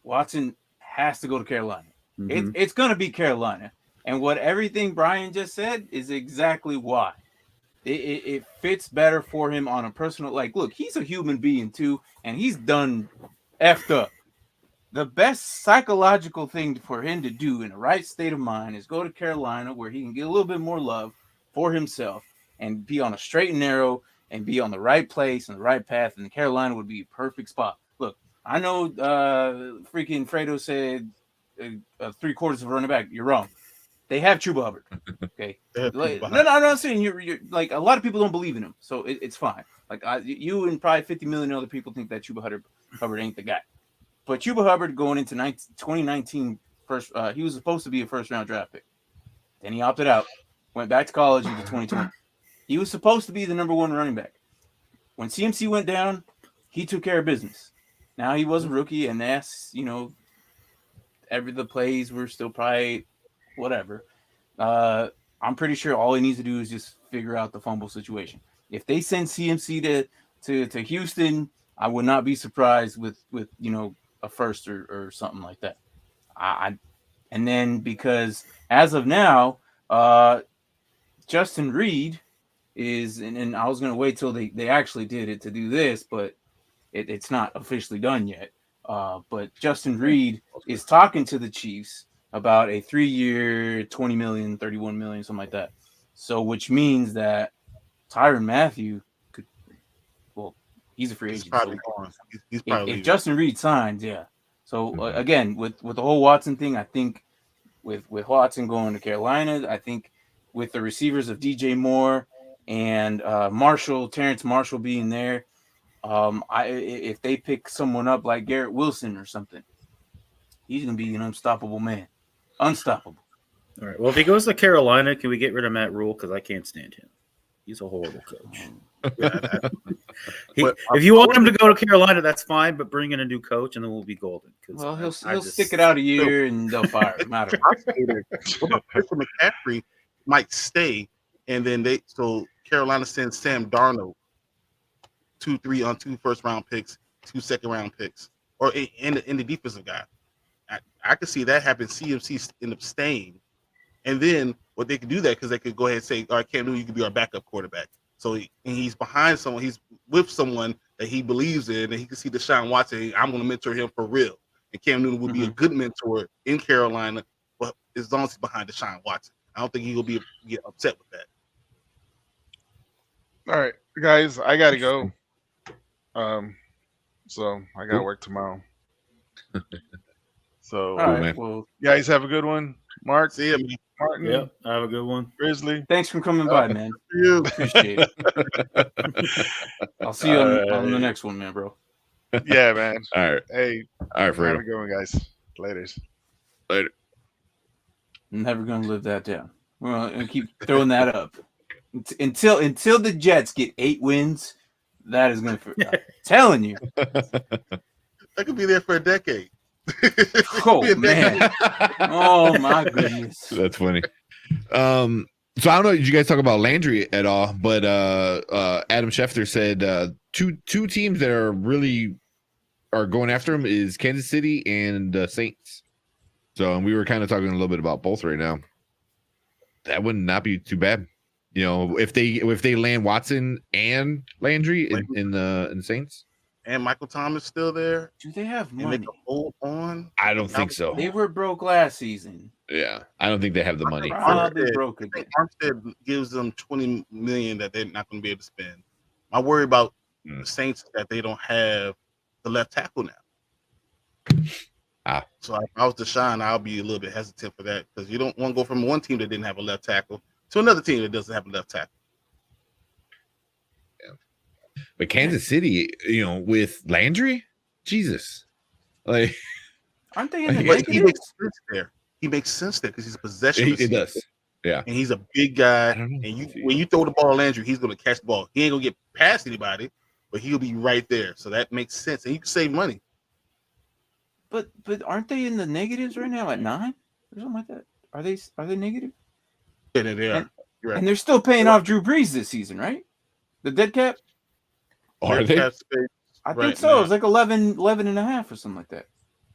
Watson has to go to Carolina. Mhm. It's gonna be Carolina. And what everything Brian just said is exactly why. It fits better for him on a personal, like, look, he's a human being too, and he's done effed up. The best psychological thing for him to do in the right state of mind is go to Carolina where he can get a little bit more love for himself and be on a straight and narrow and be on the right place and the right path. And Carolina would be a perfect spot. Look, I know freaking Fredo said 3/4 of running back. You're wrong. They have Chuba Hubbard. Okay. They have Like, people no, behind. I'm not saying you're like a lot of people don't believe in him, so it's fine. Like you and probably 50 million other people think that Chuba Hubbard ain't the guy. But Chuba Hubbard going into 2019 first, he was supposed to be a first-round draft pick. Then he opted out, went back to college into 2020. He was supposed to be the number 1 running back. When CMC went down, he took care of business. Now he was a rookie, and that's the plays were still probably whatever. I'm pretty sure all he needs to do is just figure out the fumble situation. If they send CMC to Houston, I would not be surprised with a first or something like that. And then because as of now, Justin Reed is, and I was going to wait till they actually did it to do this, but it's not officially done yet. But Justin Reed is talking to the Chiefs about a 3-year, 20 million, 31 million, something like that. So, which means that Tyrann Mathieu could, well, he's a free He's agent. probably So gone. He's probably if leaving. Justin Reed signs, yeah. So again, with the whole Watson thing, I think with Watson going to Carolina, I think with the receivers of DJ Moore and Terrence Marshall being there, if they pick someone up like Garrett Wilson or something, he's gonna be an unstoppable man. Unstoppable. All right. Well, if he goes to Carolina, can we get rid of Matt Rule? Because I can't stand him. He's a horrible coach. If you want him to go to Carolina, that's fine, but bring in a new coach and then we'll be golden. Well, he'll stick it out a year and they'll fire him. What about Christian McCaffrey might stay, and then so Carolina sends Sam Darnold 2 first-round picks, 2 second-round picks, or in the defensive guy. I could see that happen. CMC end up staying, and then what they could do that because they could go ahead and say, "All right, Cam Newton, you can be our backup quarterback." So he's behind someone, he's with someone that he believes in, and he can see Deshaun Watson. I'm going to mentor him for real, and Cam Newton would be a good mentor in Carolina, but as long as he's behind Deshaun Watson, I don't think he'll get upset with that. All right, guys, I gotta go. So I gotta work tomorrow. So, All right, man. well, guys, have a good one. Mark, See you, man. Martin, Yep. Have a good one. Grizzly. thanks for coming by, man. See you. Appreciate it. I'll see you on the next one, man, bro. Yeah, man. All right. Hey, All right, have Fredo. a good one, guys. Laters. Later. I'm never gonna live that down. We're gonna keep throwing that up until the Jets get 8 wins. That is gonna. I'm telling you. I could be there for a decade. Oh man. Oh my goodness. That's funny. So I don't know. Did you guys talk about Landry at all? But Adam Schefter said two teams that are really going after him is Kansas City and the Saints. So and we were kind of talking a little bit about both right now. That would not be too bad. You know, if they land Watson and Landry in the Saints. And Michael Thomas still there. Do they have And they money? can hold on. I don't think so. They were broke last season. Yeah, I don't think they have the money. Probably broke I again. think Armstead gives them $20 million that they're not going to be able to spend. My worry about the Saints is that they don't have the left tackle now. So if I was Deshaun, I'll be a little bit hesitant for that because you don't want to go from one team that didn't have a left tackle to another team that doesn't have a left tackle. Yeah. But Kansas City, you know, with Landry, Jesus, like, aren't they in the But he negative? makes sense there. He makes sense there because he's a possession. it receiver. does. Yeah, And he's a big guy. I don't know. And when you throw the ball at Landry, he's going to catch the ball. He ain't going to get past anybody, but he'll be right there. So that makes sense. And you can save money. But aren't they in the negatives right now at 9 or something like that? Are they negative? Yeah, they are. You're right. And they're still paying off Drew Brees this season, right? The dead cap? Are they? Cap space I right think so. now. It was like 11 and a half or something like that.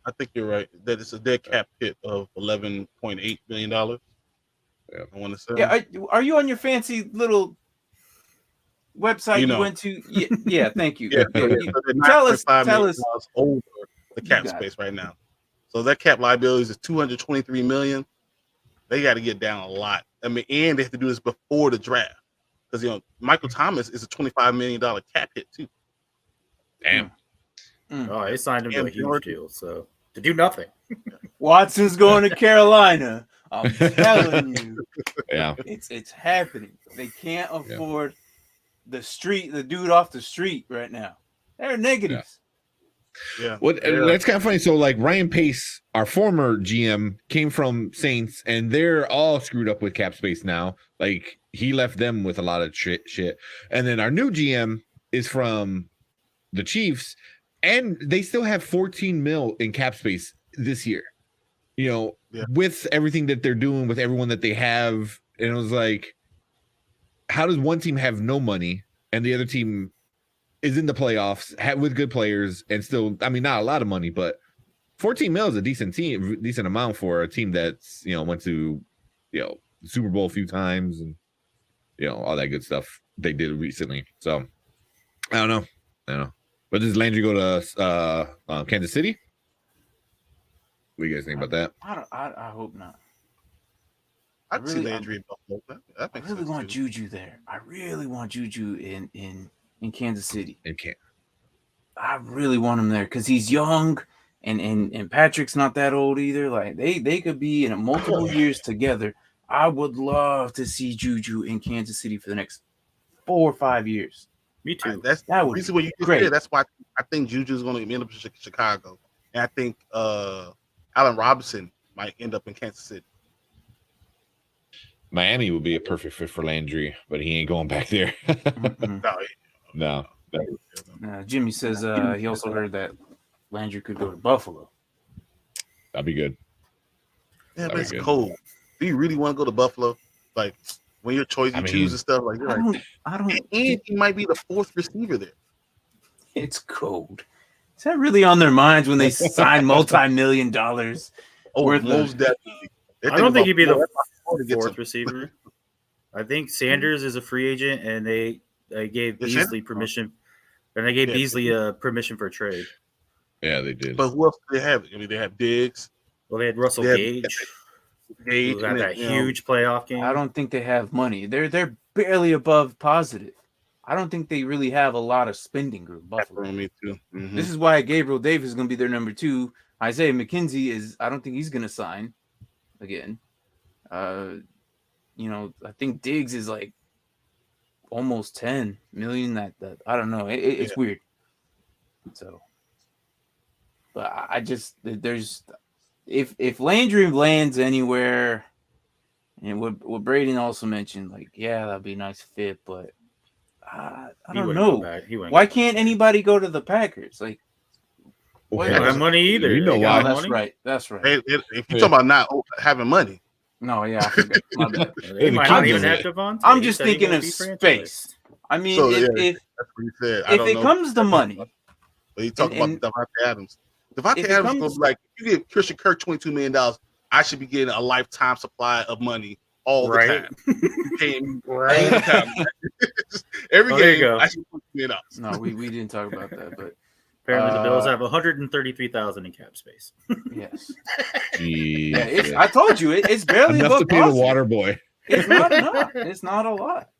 I think you're right. That it's a dead cap hit of $11.8 million. Yeah. I want to say. Yeah, are you on your fancy little website You you know. went to? Yeah, thank you. Yeah, Yeah, so you- they're tell us $9.5 million over the cap got it. space right now. So that cap liabilities is $223 million. They got to get down a lot. I mean, and they have to do this before the draft because Michael Thomas is a $25 million cap hit too. Damn. Oh, they signed him to a And huge Jordan. deal, so to do nothing. Watson's going to Carolina. I'm telling you, Yeah. it's happening. They can't afford the dude off the street right now. They're negatives. Yeah. What that's kind of funny. So, like Ryan Pace, our former GM, came from Saints, and they're all screwed up with cap space now. Like he left them with a lot of shit. And then our new GM is from the Chiefs, and they still have 14 mil in cap space this year. You know, with everything that they're doing, with everyone that they have, and it was like, how does one team have no money and the other team is in the playoffs with good players and still, I mean, not a lot of money, but 14 mil is a decent amount for a team that's, went to, the Super Bowl a few times and, all that good stuff they did recently. So I don't know. But does Landry go to Kansas City? What do you guys think about that? I hope not. I'd see Landry in Buffalo. That I makes really sense, want too. Juju there. I really want Juju in Kansas City. It can't. I really want him there because he's young and Patrick's not that old either. Like they could be in multiple years together. I would love to see Juju in Kansas City for the next 4 or 5 years. Me too. That's That the would reason be what you just great. said. That's why I think Juju's going to end up in Chicago, and I think Allen Robinson might end up in Kansas City. Miami would be a perfect fit for Landry, but he ain't going back there. No. Jimmy says he also heard that Landry could go to Buffalo. That'd be good. Yeah, but That'd it's be good. cold. Do you really want to go to Buffalo? Like when your choice, you choose and stuff like that. I don't. And he might be the fourth receiver there. It's cold. Is that really on their minds when they sign multi-million dollars? Oh, most definitely. I don't think he'd be the fourth fourth receiver. I think Sanders is a free agent, and they gave Beasley permission, and they gave Beasley permission for a trade. Yeah, they did. But who else do they have? I mean, they have Diggs. Well, they had Russell Gage. Who had that huge playoff game. I don't think they have money. They're barely above positive. I don't think they really have a lot of spending room. Buffalo. Me too. Mm-hmm. This is why Gabriel Davis is going to be their number 2. Isaiah McKenzie is. I don't think he's going to sign again. I think Diggs is like almost 10 million. That I don't know. It's weird. So But I just there's if Landry lands anywhere, and what Brady also mentioned, like that'd be a nice fit, but I don't know. Why can't anybody go to the Packers? Like, they don't have money either. You know why? That's right. That's right. If you're talking about not having money, no, I forgot. My bad. They might not even have Devontae. I'm just thinking of space. I mean, if that's what he said. If it comes to money, but he talked about Devontae Adams. Devontae Adams was like, if you give Christian Kirk $22 million, I should be getting a lifetime supply of money all the time. You pay me all the time. Every game, I should put $2 million. No, we didn't talk about that, but apparently the Bills have 133,000 in cap space. Yes. I told you it's barely enough to pay the water boy. It's not enough. It's not a lot.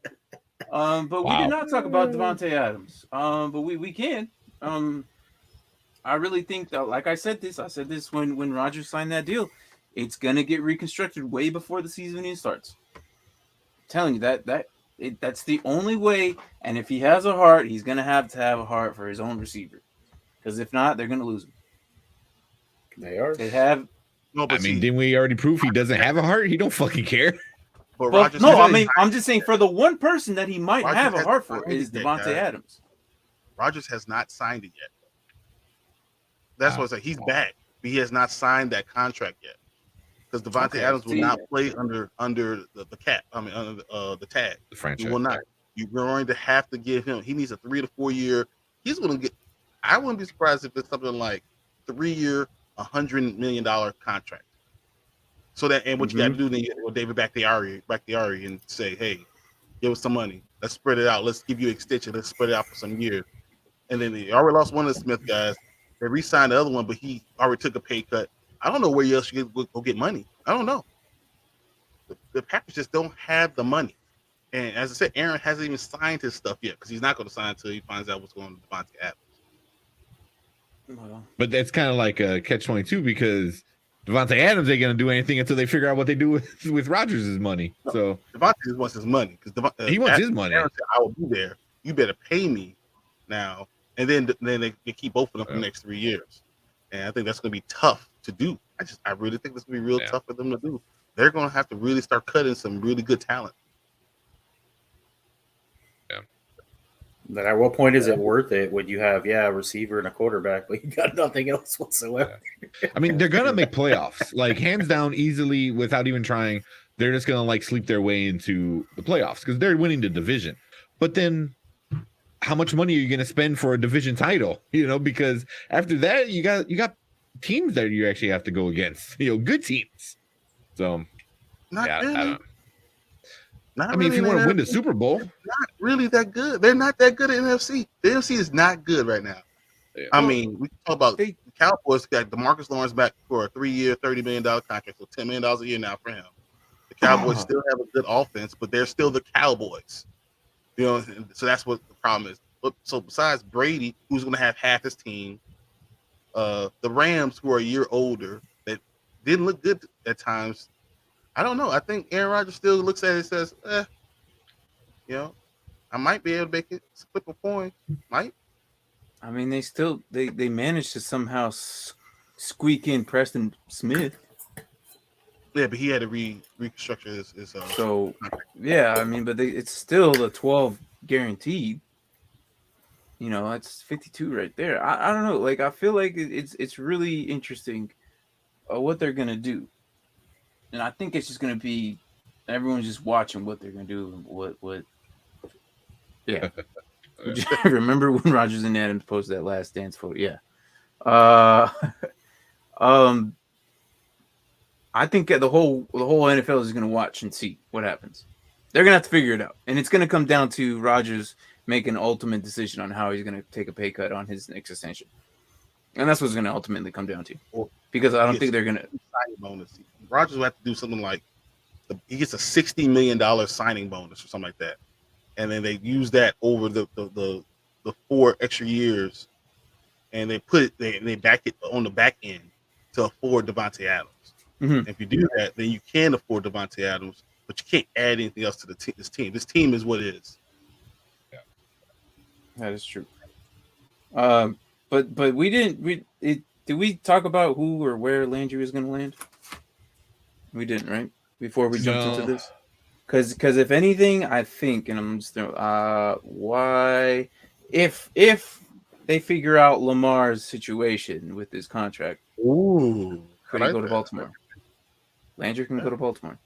But we did not talk about Devontae Adams. But we can. I really think that, like I said this when Rodgers signed that deal, it's gonna get reconstructed way before the season even starts. I'm telling you that's the only way. And if he has a heart, he's gonna have to have a heart for his own receiver. Because if not, they're gonna lose him. They are. They have. No, but didn't we already prove he doesn't have a heart? He don't fucking care. But I'm just saying for the one person that he might have a heart for is Devontae Adams. Rodgers has not signed it yet. That's what I said. He's back, but he has not signed that contract yet. Because Devontae Adams will not play under the cap. I mean, under the tag. The franchise. He will not. You're going to have to give him. He needs a 3 to 4 year. He's going to get. I wouldn't be surprised if it's something like 3 year, $100 million contract. So that, and what you got to do then, you go David Bakhtiari and say, hey, give us some money. Let's spread it out. Let's give you an extension. Let's spread it out for some years. And then they already lost one of the Smith guys. They re-signed the other one, but he already took a pay cut. I don't know where else you go get money. I don't know. The Packers just don't have the money. And as I said, Aaron hasn't even signed his stuff yet because he's not going to sign until he finds out what's going on with Devontae Adams. Well, but that's kind of like a catch-22 because Devontae Adams ain't going to do anything until they figure out what they do with Rodgers' money. No, so Devontae just wants his money because he wants his money. Aaron said, I will be there. You better pay me now. And then they keep both of them for the next 3 years. And I think that's going to be tough to do. I really think this will be real tough for them to do. They're going to have to really start cutting some really good talent. Yeah. But at what point is it worth it when you have a receiver and a quarterback, but you got nothing else whatsoever? I mean, they're going to make playoffs. Like, hands down, easily, without even trying. They're just going to, like, sleep their way into the playoffs because they're winning the division. But then how much money are you going to spend for a division title? Because after that, you got teams that you actually have to go against. Good teams. So, not really. I mean, if you want to win the Super Bowl, not really that good. They're not that good at NFC. The NFC is not good right now. Yeah. I mean, we talk about the Cowboys got DeMarcus Lawrence back for a 3 year, $30 million contract, so $10 million a year now for him. The Cowboys still have a good offense, but they're still the Cowboys. So that's what the problem is. So besides Brady, who's going to have half his team, the Rams, who are a year older, that didn't look good at times. I don't know. I think Aaron Rodgers still looks at it and says, I might be able to make it. Flip a coin. Might. I mean, they managed to somehow squeak in Preston Smith. Yeah, but he had to restructure his so I mean, but it's still the 12 guaranteed. That's 52 right there. I don't know. Like, I feel like it's really interesting what they're gonna do, and I think it's just gonna be everyone's just watching what they're gonna do. What? Yeah. Remember when Rodgers and Adams posted that last dance photo? Yeah. I think the whole NFL is gonna watch and see what happens. They're gonna have to figure it out, and it's gonna come down to Rodgers make an ultimate decision on how he's going to take a pay cut on his next extension. And that's what's going to ultimately come down to. Because I don't think they're going to signing bonus. Rodgers will have to do something like he gets a $60 million signing bonus or something like that. And then they use that over the 4 extra years, and they back it on the back end to afford Devontae Adams. Mm-hmm. If you do that, then you can afford Devontae Adams, but you can't add anything else to this team. This team is what it is. That is true. But we didn't. Did we talk about who or where Landry was going to land? We didn't, right? Before we jumped into this, because if anything, I think, and I'm just why if they figure out Lamar's situation with his contract, Ooh, could he go to Baltimore? Landry can go to Baltimore.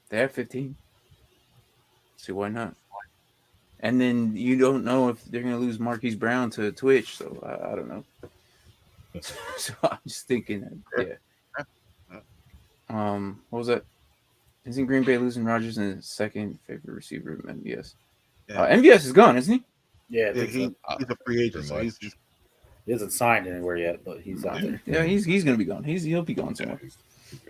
They have 15. See, why not? And then you don't know if they're going to lose Marquise Brown to Twitch, so I don't know. So I'm just thinking, yeah. What was that? Isn't Green Bay losing Rodgers in his second favorite receiver of MVS? Yeah. MVS is gone, isn't he? Yeah, I think he's a free agent, so he's he hasn't signed anywhere yet, but he's out there. Yeah, he's going to be gone. He'll be gone somewhere.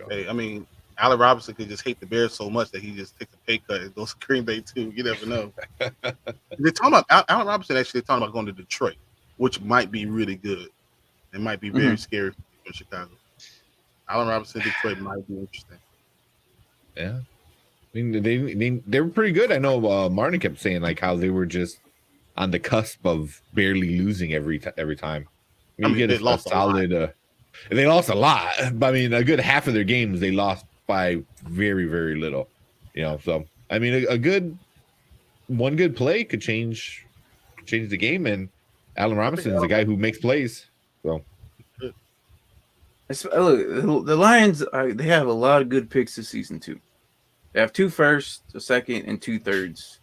Hey, I mean, Allen Robinson could just hate the Bears so much that he just takes a pay cut and goes to Green Bay too. You never know. They're talking about Allen Robinson. Actually, talking about going to Detroit, which might be really good. It might be very scary for Chicago. Allen Robinson, Detroit might be interesting. Yeah, I mean they were pretty good. I know Martin kept saying like how they were just on the cusp of barely losing every time. I mean, they lost solid. They lost a lot, but I mean, a good half of their games they lost by very, very little. You know, so I mean, one good play could change the game, and Allen Robinson is a guy who makes plays. So. Look, the Lions they have a lot of good picks this season too. They have 2 firsts, a second, and 2 thirds,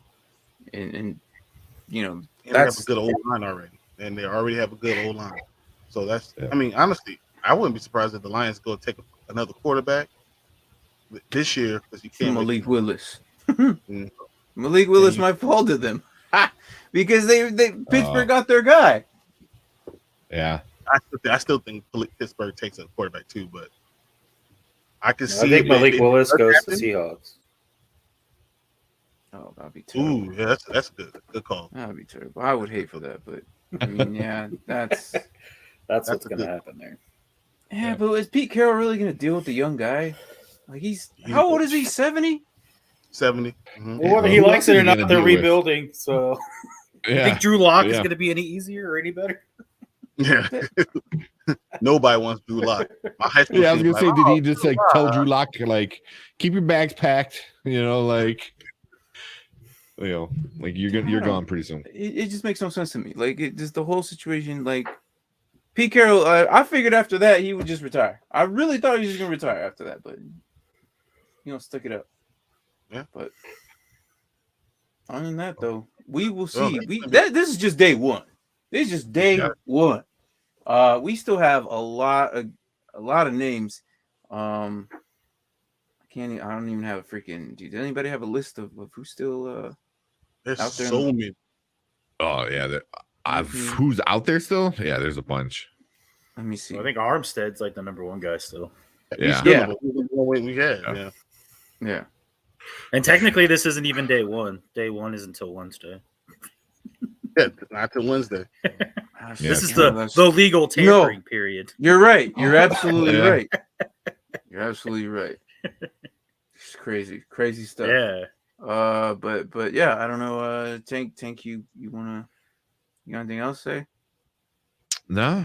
and you know they have a good old line already, and they already have a good old line. So that's, I mean, honestly, I wouldn't be surprised if the Lions go take another quarterback this year because you can't. Malik Willis. Malik Willis might fall to them because they Pittsburgh got their guy. Yeah. I still think Pittsburgh takes a quarterback too, but I can see. I think Malik Willis goes to Seahawks. Oh, that'd be terrible. Ooh, yeah, that's good. Good call. That'd be terrible. I would hate for that, but I mean, yeah, that's what's going to happen there. Yeah, but is Pete Carroll really going to deal with the young guy? Like how old is he? 70? 70. Mm-hmm. Well, whether he likes it or not, they're rebuilding. So, yeah. You think Drew Lock is going to be any easier or any better? Yeah. Nobody wants Drew Lock. My high school I was gonna say, did he just like tell Drew Lock like keep your bags packed? You know, like you're gone pretty soon. It just makes no sense to me. Like it just the whole situation. Like Pete Carroll, I figured after that he would just retire. I really thought he was just gonna retire after that, but stuck it up. Yeah. But other than that, though, we will see. This is just day one. This is just day one. We still have a lot of names. I don't even have a freaking. Does anybody have a list of who's still there's out there? So many. Oh yeah, who's out there still? Yeah, there's a bunch. Let me see. I think Armstead's like the number 1 guy still. Yeah. Yeah. And technically, this isn't even day one. Day one is until Wednesday. Yeah, not till Wednesday. This is the legal tampering period. You're right. You're absolutely right. You're absolutely right. It's crazy stuff. Yeah. But yeah, I don't know. Tank, you got anything else to say? No.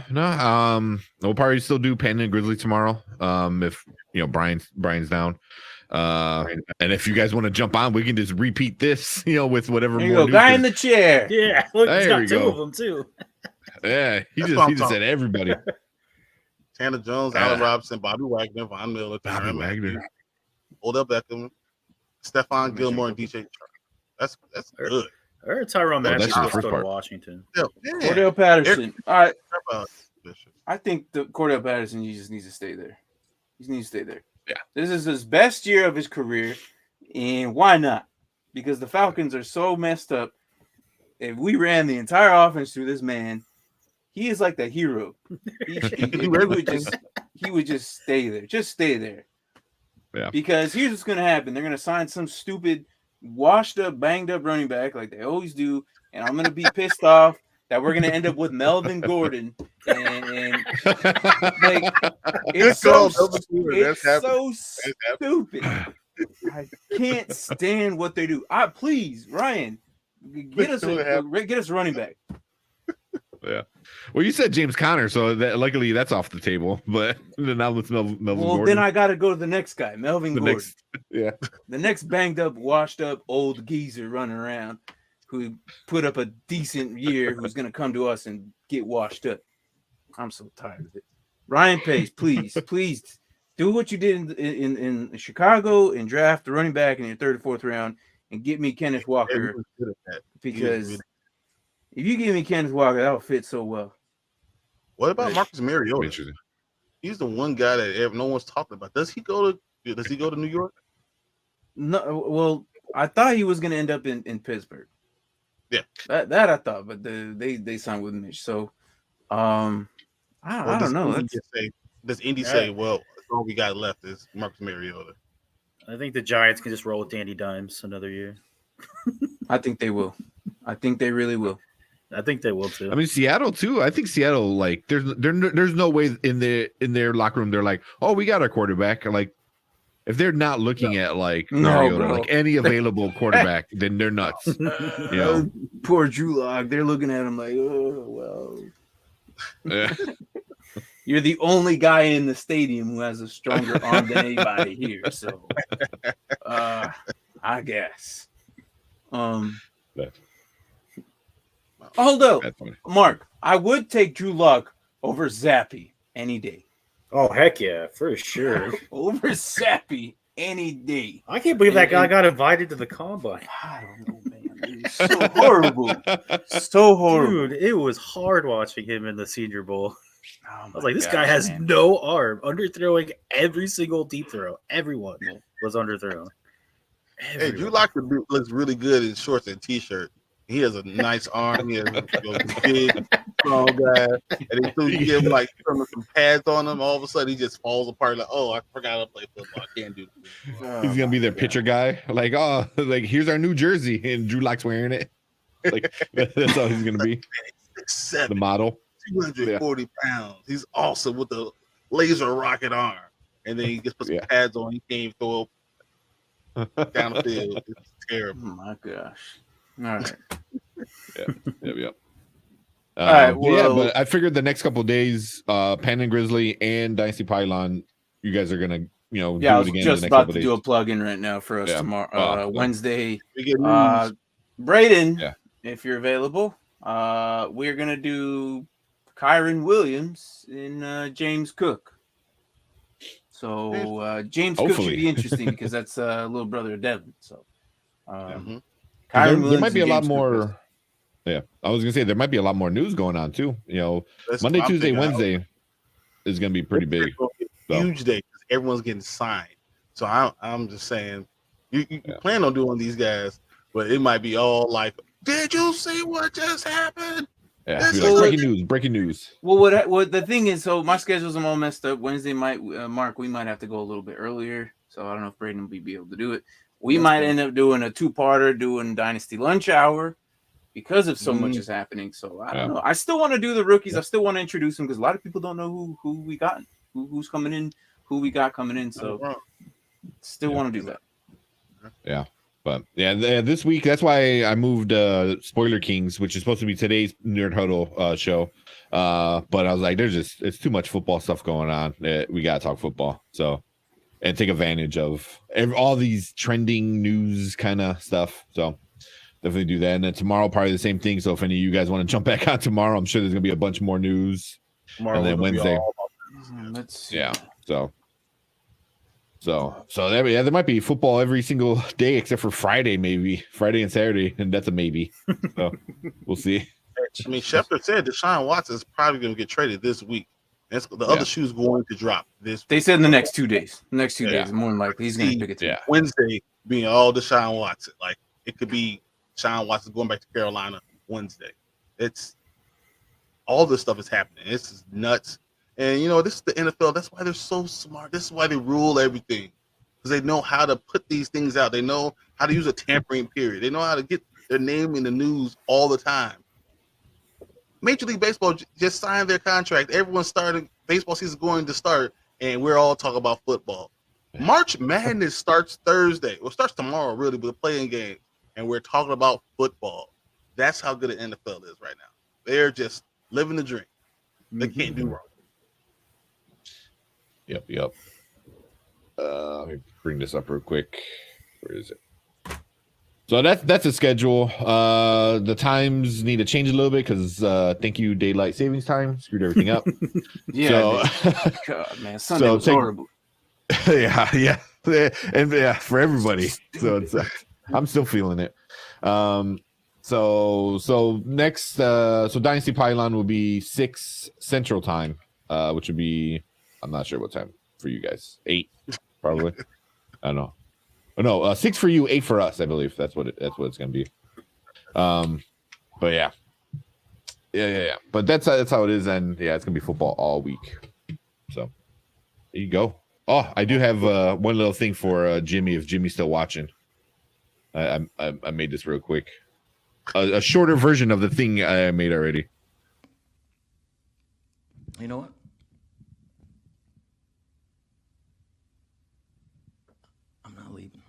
We'll probably still do Panda and Grizzly tomorrow. If Brian's down. And if you guys want to jump on, we can just repeat this, with whatever. There you go, guy in the chair. Yeah, look, he's got 2 of them too. Yeah, he just said everybody. Tanner Jones, Allen Robinson, Bobby Wagner, Von Miller, Bobby Wagner, Odell Beckham, Stephon Gilmore, and DJ Chark. That's good. I heard Tyrone Matthews supposed to go to Washington. Yeah. Cordell Patterson. All right. I think the Cordell Patterson, he just needs to stay there. He needs to stay there. Yeah. This is his best year of his career, and why not? Because the Falcons are so messed up. If we ran the entire offense through this man, he is like the hero. He would just stay there. Just stay there. Yeah. Because here's what's going to happen. They're going to sign some stupid, washed up, banged up running back like they always do, and I'm going to be pissed off that we're going to end up with Melvin Gordon. And like, it's so stupid. I can't stand what they do. Please, Ryan, get us a running back. Yeah. Well, you said James Conner, so luckily that's off the table. But now with Melvin Well, Gordon. then I got to go to the next guy, Melvin Gordon. Yeah. The next banged up, washed up old geezer running around who put up a decent year who's going to come to us and get washed up. I'm so tired of it. Ryan Pace, please do what you did in Chicago and draft the running back in your third or fourth round and get me Kenneth Walker, because if you give me Kenneth Walker, that'll fit so well. What about Marcus Mariota? Interesting. He's the one guy that no one's talking about. Does he go to New York? No, well, I thought he was going to end up in Pittsburgh. Yeah, that I thought, but they signed with Mitch. So, I don't know. Does Indy say, well, all we got left is Marcus Mariota? I think the Giants can just roll with Danny Dimes another year. I think they will. I think they really will. I think they will too. I mean, Seattle too. I think Seattle, like, there's no way in their locker room they're like, oh, we got our quarterback. Like, if they're not looking at like Mariota, like any available quarterback, then they're nuts. You know? Poor Drew Lock. They're looking at him like, oh well. Yeah. You're the only guy in the stadium who has a stronger arm than anybody here. So, I guess. Although, Mark, I would take Drew Lock over Zappy any day. Oh, heck yeah, for sure. Over Zappy any day. I can't believe that guy got invited to the combine. I don't know, man. It was so horrible. So horrible. Dude, it was hard watching him in the Senior Bowl. Oh, I was like, this guy has no arm. Underthrowing every single deep throw. Everyone was underthrown. Hey, Drew Lock looks really good in shorts and t-shirt. He has a nice arm. He has a big, strong guy. And then you give him like some pads on him, all of a sudden he just falls apart. Like, oh, I forgot to play football. I can't do this. He's gonna be their pitcher guy. Like, oh, like here's our new jersey, and Drew Lock's wearing it. Like that's all he's gonna be. 6'7", the model. 240 pounds. He's awesome with the laser rocket arm. And then he just puts some pads on. He can't even throw down the field. It's terrible. Oh my gosh. All right. Yep. All right. Well, but I figured the next couple of days, Pan and Grizzly and Dynasty Pylon, you guys are gonna, do it again. I was just about to do a plug-in right now for us tomorrow, Wednesday. Braden, if you're available, we're gonna do Kyron Williams and James Cook. So James Cook should be interesting because that's a little brother of Devin. So. There might be a lot more. Yeah, I was gonna say there might be a lot more news going on too. Monday, Tuesday, Wednesday is gonna be pretty big. Huge day because everyone's getting signed. So I'm just saying, you plan on doing these guys, but it might be all like, "Did you see what just happened?" Yeah, like, breaking news. Well, what the thing is, so my schedule's all messed up. Wednesday Mark, we might have to go a little bit earlier. So I don't know if Braden will be able to do it. We might end up doing a two-parter, doing Dynasty Lunch Hour because of so much is happening. So I don't know. I still want to do the rookies. I still want to introduce them because a lot of people don't know who we got, who's coming in, who we got coming in. So still want to do that. Yeah. But this week, that's why I moved Spoiler Kings, which is supposed to be today's Nerd Huddle show. But I was like, it's too much football stuff going on. We got to talk football. So. And take advantage of all these trending news kind of stuff. So definitely do that. And then tomorrow, probably the same thing. So if any of you guys want to jump back on tomorrow, I'm sure there's going to be a bunch more news. Tomorrow and then Wednesday. So there might be football every single day except for Friday, maybe. Friday and Saturday. And that's a maybe. So we'll see. I mean, Schefter said Deshaun Watson is probably going to get traded this week. The other shoe's going to drop this. They said in the next 2 days. The next 2 days, more than likely, he's going to pick it. Yeah. Wednesday being all Deshaun Watson. Like it could be Deshaun Watson going back to Carolina Wednesday. It's all this stuff is happening. This is nuts. And this is the NFL. That's why they're so smart. This is why they rule everything because they know how to put these things out. They know how to use a tampering period. They know how to get their name in the news all the time. Major League Baseball just signed their contract. Everyone's starting. Baseball season going to start, and we're all talking about football. March Madness starts Thursday. Well, it starts tomorrow, really, with the playing game, and we're talking about football. That's how good an NFL is right now. They're just living the dream. They can't do wrong. Yep. Let me bring this up real quick. Where is it? So that's a schedule. The times need to change a little bit because thank you daylight savings time screwed everything up. Yeah, So, God, man, Sunday was horrible. yeah, and for everybody. So it's I'm still feeling it. So next, so Dynasty Pylon will be 6 Central Time, which would be, I'm not sure what time for you guys. 8 probably. I don't know. Oh, no, 6 for you, 8 for us. I believe that's what it's gonna be. But yeah. But that's how it is, and yeah, it's gonna be football all week. So there you go. Oh, I do have one little thing for Jimmy. If Jimmy's still watching, I made this real quick. A shorter version of the thing I made already. You know what? I'm not leaving.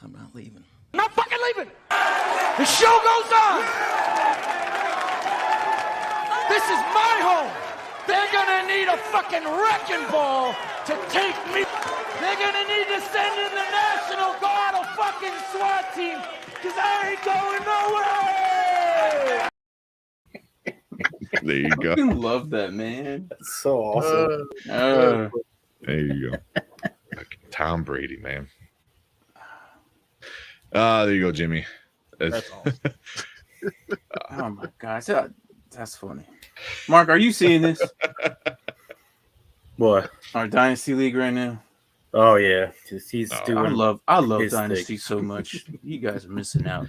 I'm not leaving. I'm not fucking leaving. The show goes on. This is my home. They're gonna need a fucking wrecking ball to take me. They're gonna need to send in the National Guard, a fucking SWAT team, because I ain't going nowhere. There you go. I love that, man. That's so awesome. There you go. Tom Brady, man. There you go, Jimmy. That's awesome. Oh my gosh, that's funny. Mark, are you seeing this? What? Our Dynasty League right now. Oh yeah, he's doing. I love his Dynasty thing. so much. You guys are missing out.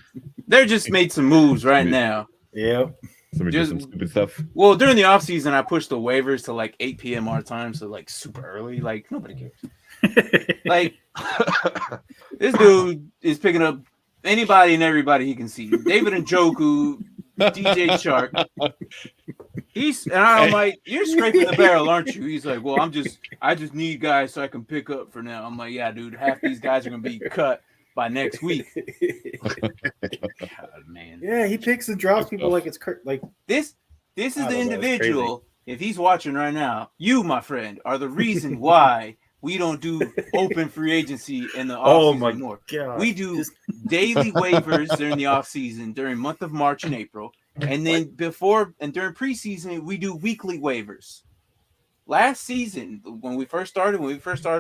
They're just made some moves right now. Yep. Somebody do some stupid stuff. Well, during the offseason, I pushed the waivers to like 8 p.m. our time, so like super early. Like nobody cares. Like this dude is picking up anybody and everybody he can see. David Njoku, DJ Shark. I'm like, you're scraping the barrel, aren't you? He's like, well, I just need guys so I can pick up for now. I'm like, yeah, dude, half these guys are gonna be cut by next week. God, man. Yeah, he picks and drops people like it's like This is I the don't know, it's individual. If he's watching right now, you, my friend, are the reason why we don't do open free agency in the offseason anymore. God. We do daily waivers during the offseason during month of March and April. And then before and during preseason, we do weekly waivers. Last season, when we first started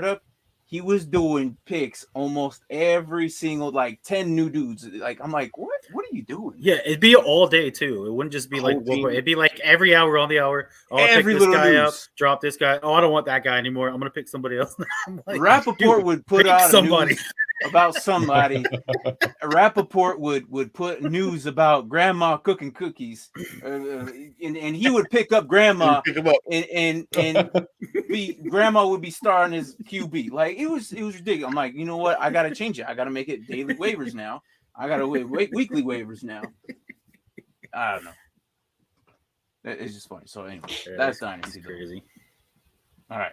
up, he was doing picks almost every single, like 10 new dudes. Like, I'm like, what are you doing? Yeah, it'd be all day too. It wouldn't just be like it'd be like every hour on the hour. Oh, I'll Every pick this little guy news. up, drop this guy. Oh, I don't want that guy anymore. I'm gonna pick somebody else. I'm like, Rappaport dude, would put pick out somebody. news about somebody. Rappaport would put news about grandma cooking cookies, and he would pick up grandma, Pick him up. and grandma would be starring as QB. Like it was ridiculous. I'm like, you know what? I gotta change it. I gotta make it daily waivers now. I gotta wait weekly waivers now. I don't know. It's just funny. So anyway, that's Dynasty. Crazy. All right.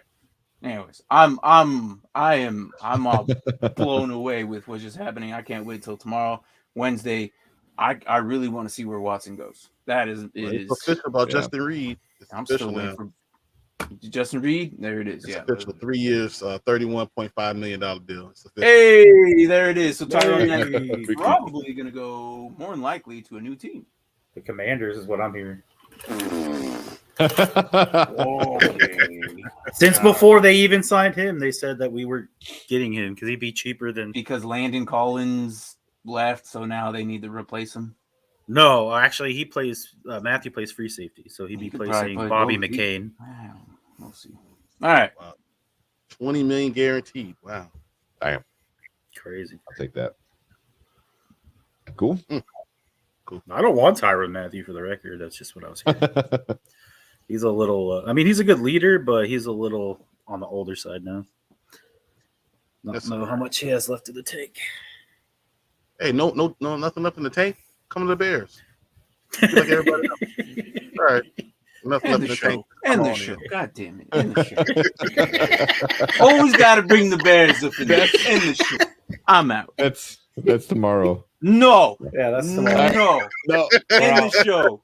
Anyways, I'm all blown away with what's just happening. I can't wait till tomorrow, Wednesday. I really want to see where Watson goes. That is It's official about Justin Reed. It's I'm official still waiting now. for Justin Reed. There it is. It's Yeah. official. 3 years, $31.5 million deal. It's official. Hey, there it is. So Tyrone Hey. is probably gonna go more than likely to a new team. The Commanders is what I'm hearing. Since before they even signed him, they said that we were getting him because he'd be cheaper than. Because Landon Collins left, so now they need to replace him. No, actually, he plays. Matthew plays free safety, so he'd be could probably placing play Bobby both. McCain. Wow, we'll see. All right. $20 million guaranteed. Wow. Crazy. I'll take that. Cool. I don't want Tyrann Mathieu for the record. That's just what I was hearing. He's a little. I mean, he's a good leader, but he's a little on the older side now. Don't know how much he has left in the tank. Hey, no, nothing up in the tank. Come to the Bears. Be like everybody else. All right. Nothing And left in the the show. tank. And Come the on show. in. God damn it. And the show. Always got to bring the Bears up in the show. I'm out. That's tomorrow. No. Yeah, that's tomorrow. No. No, End the show.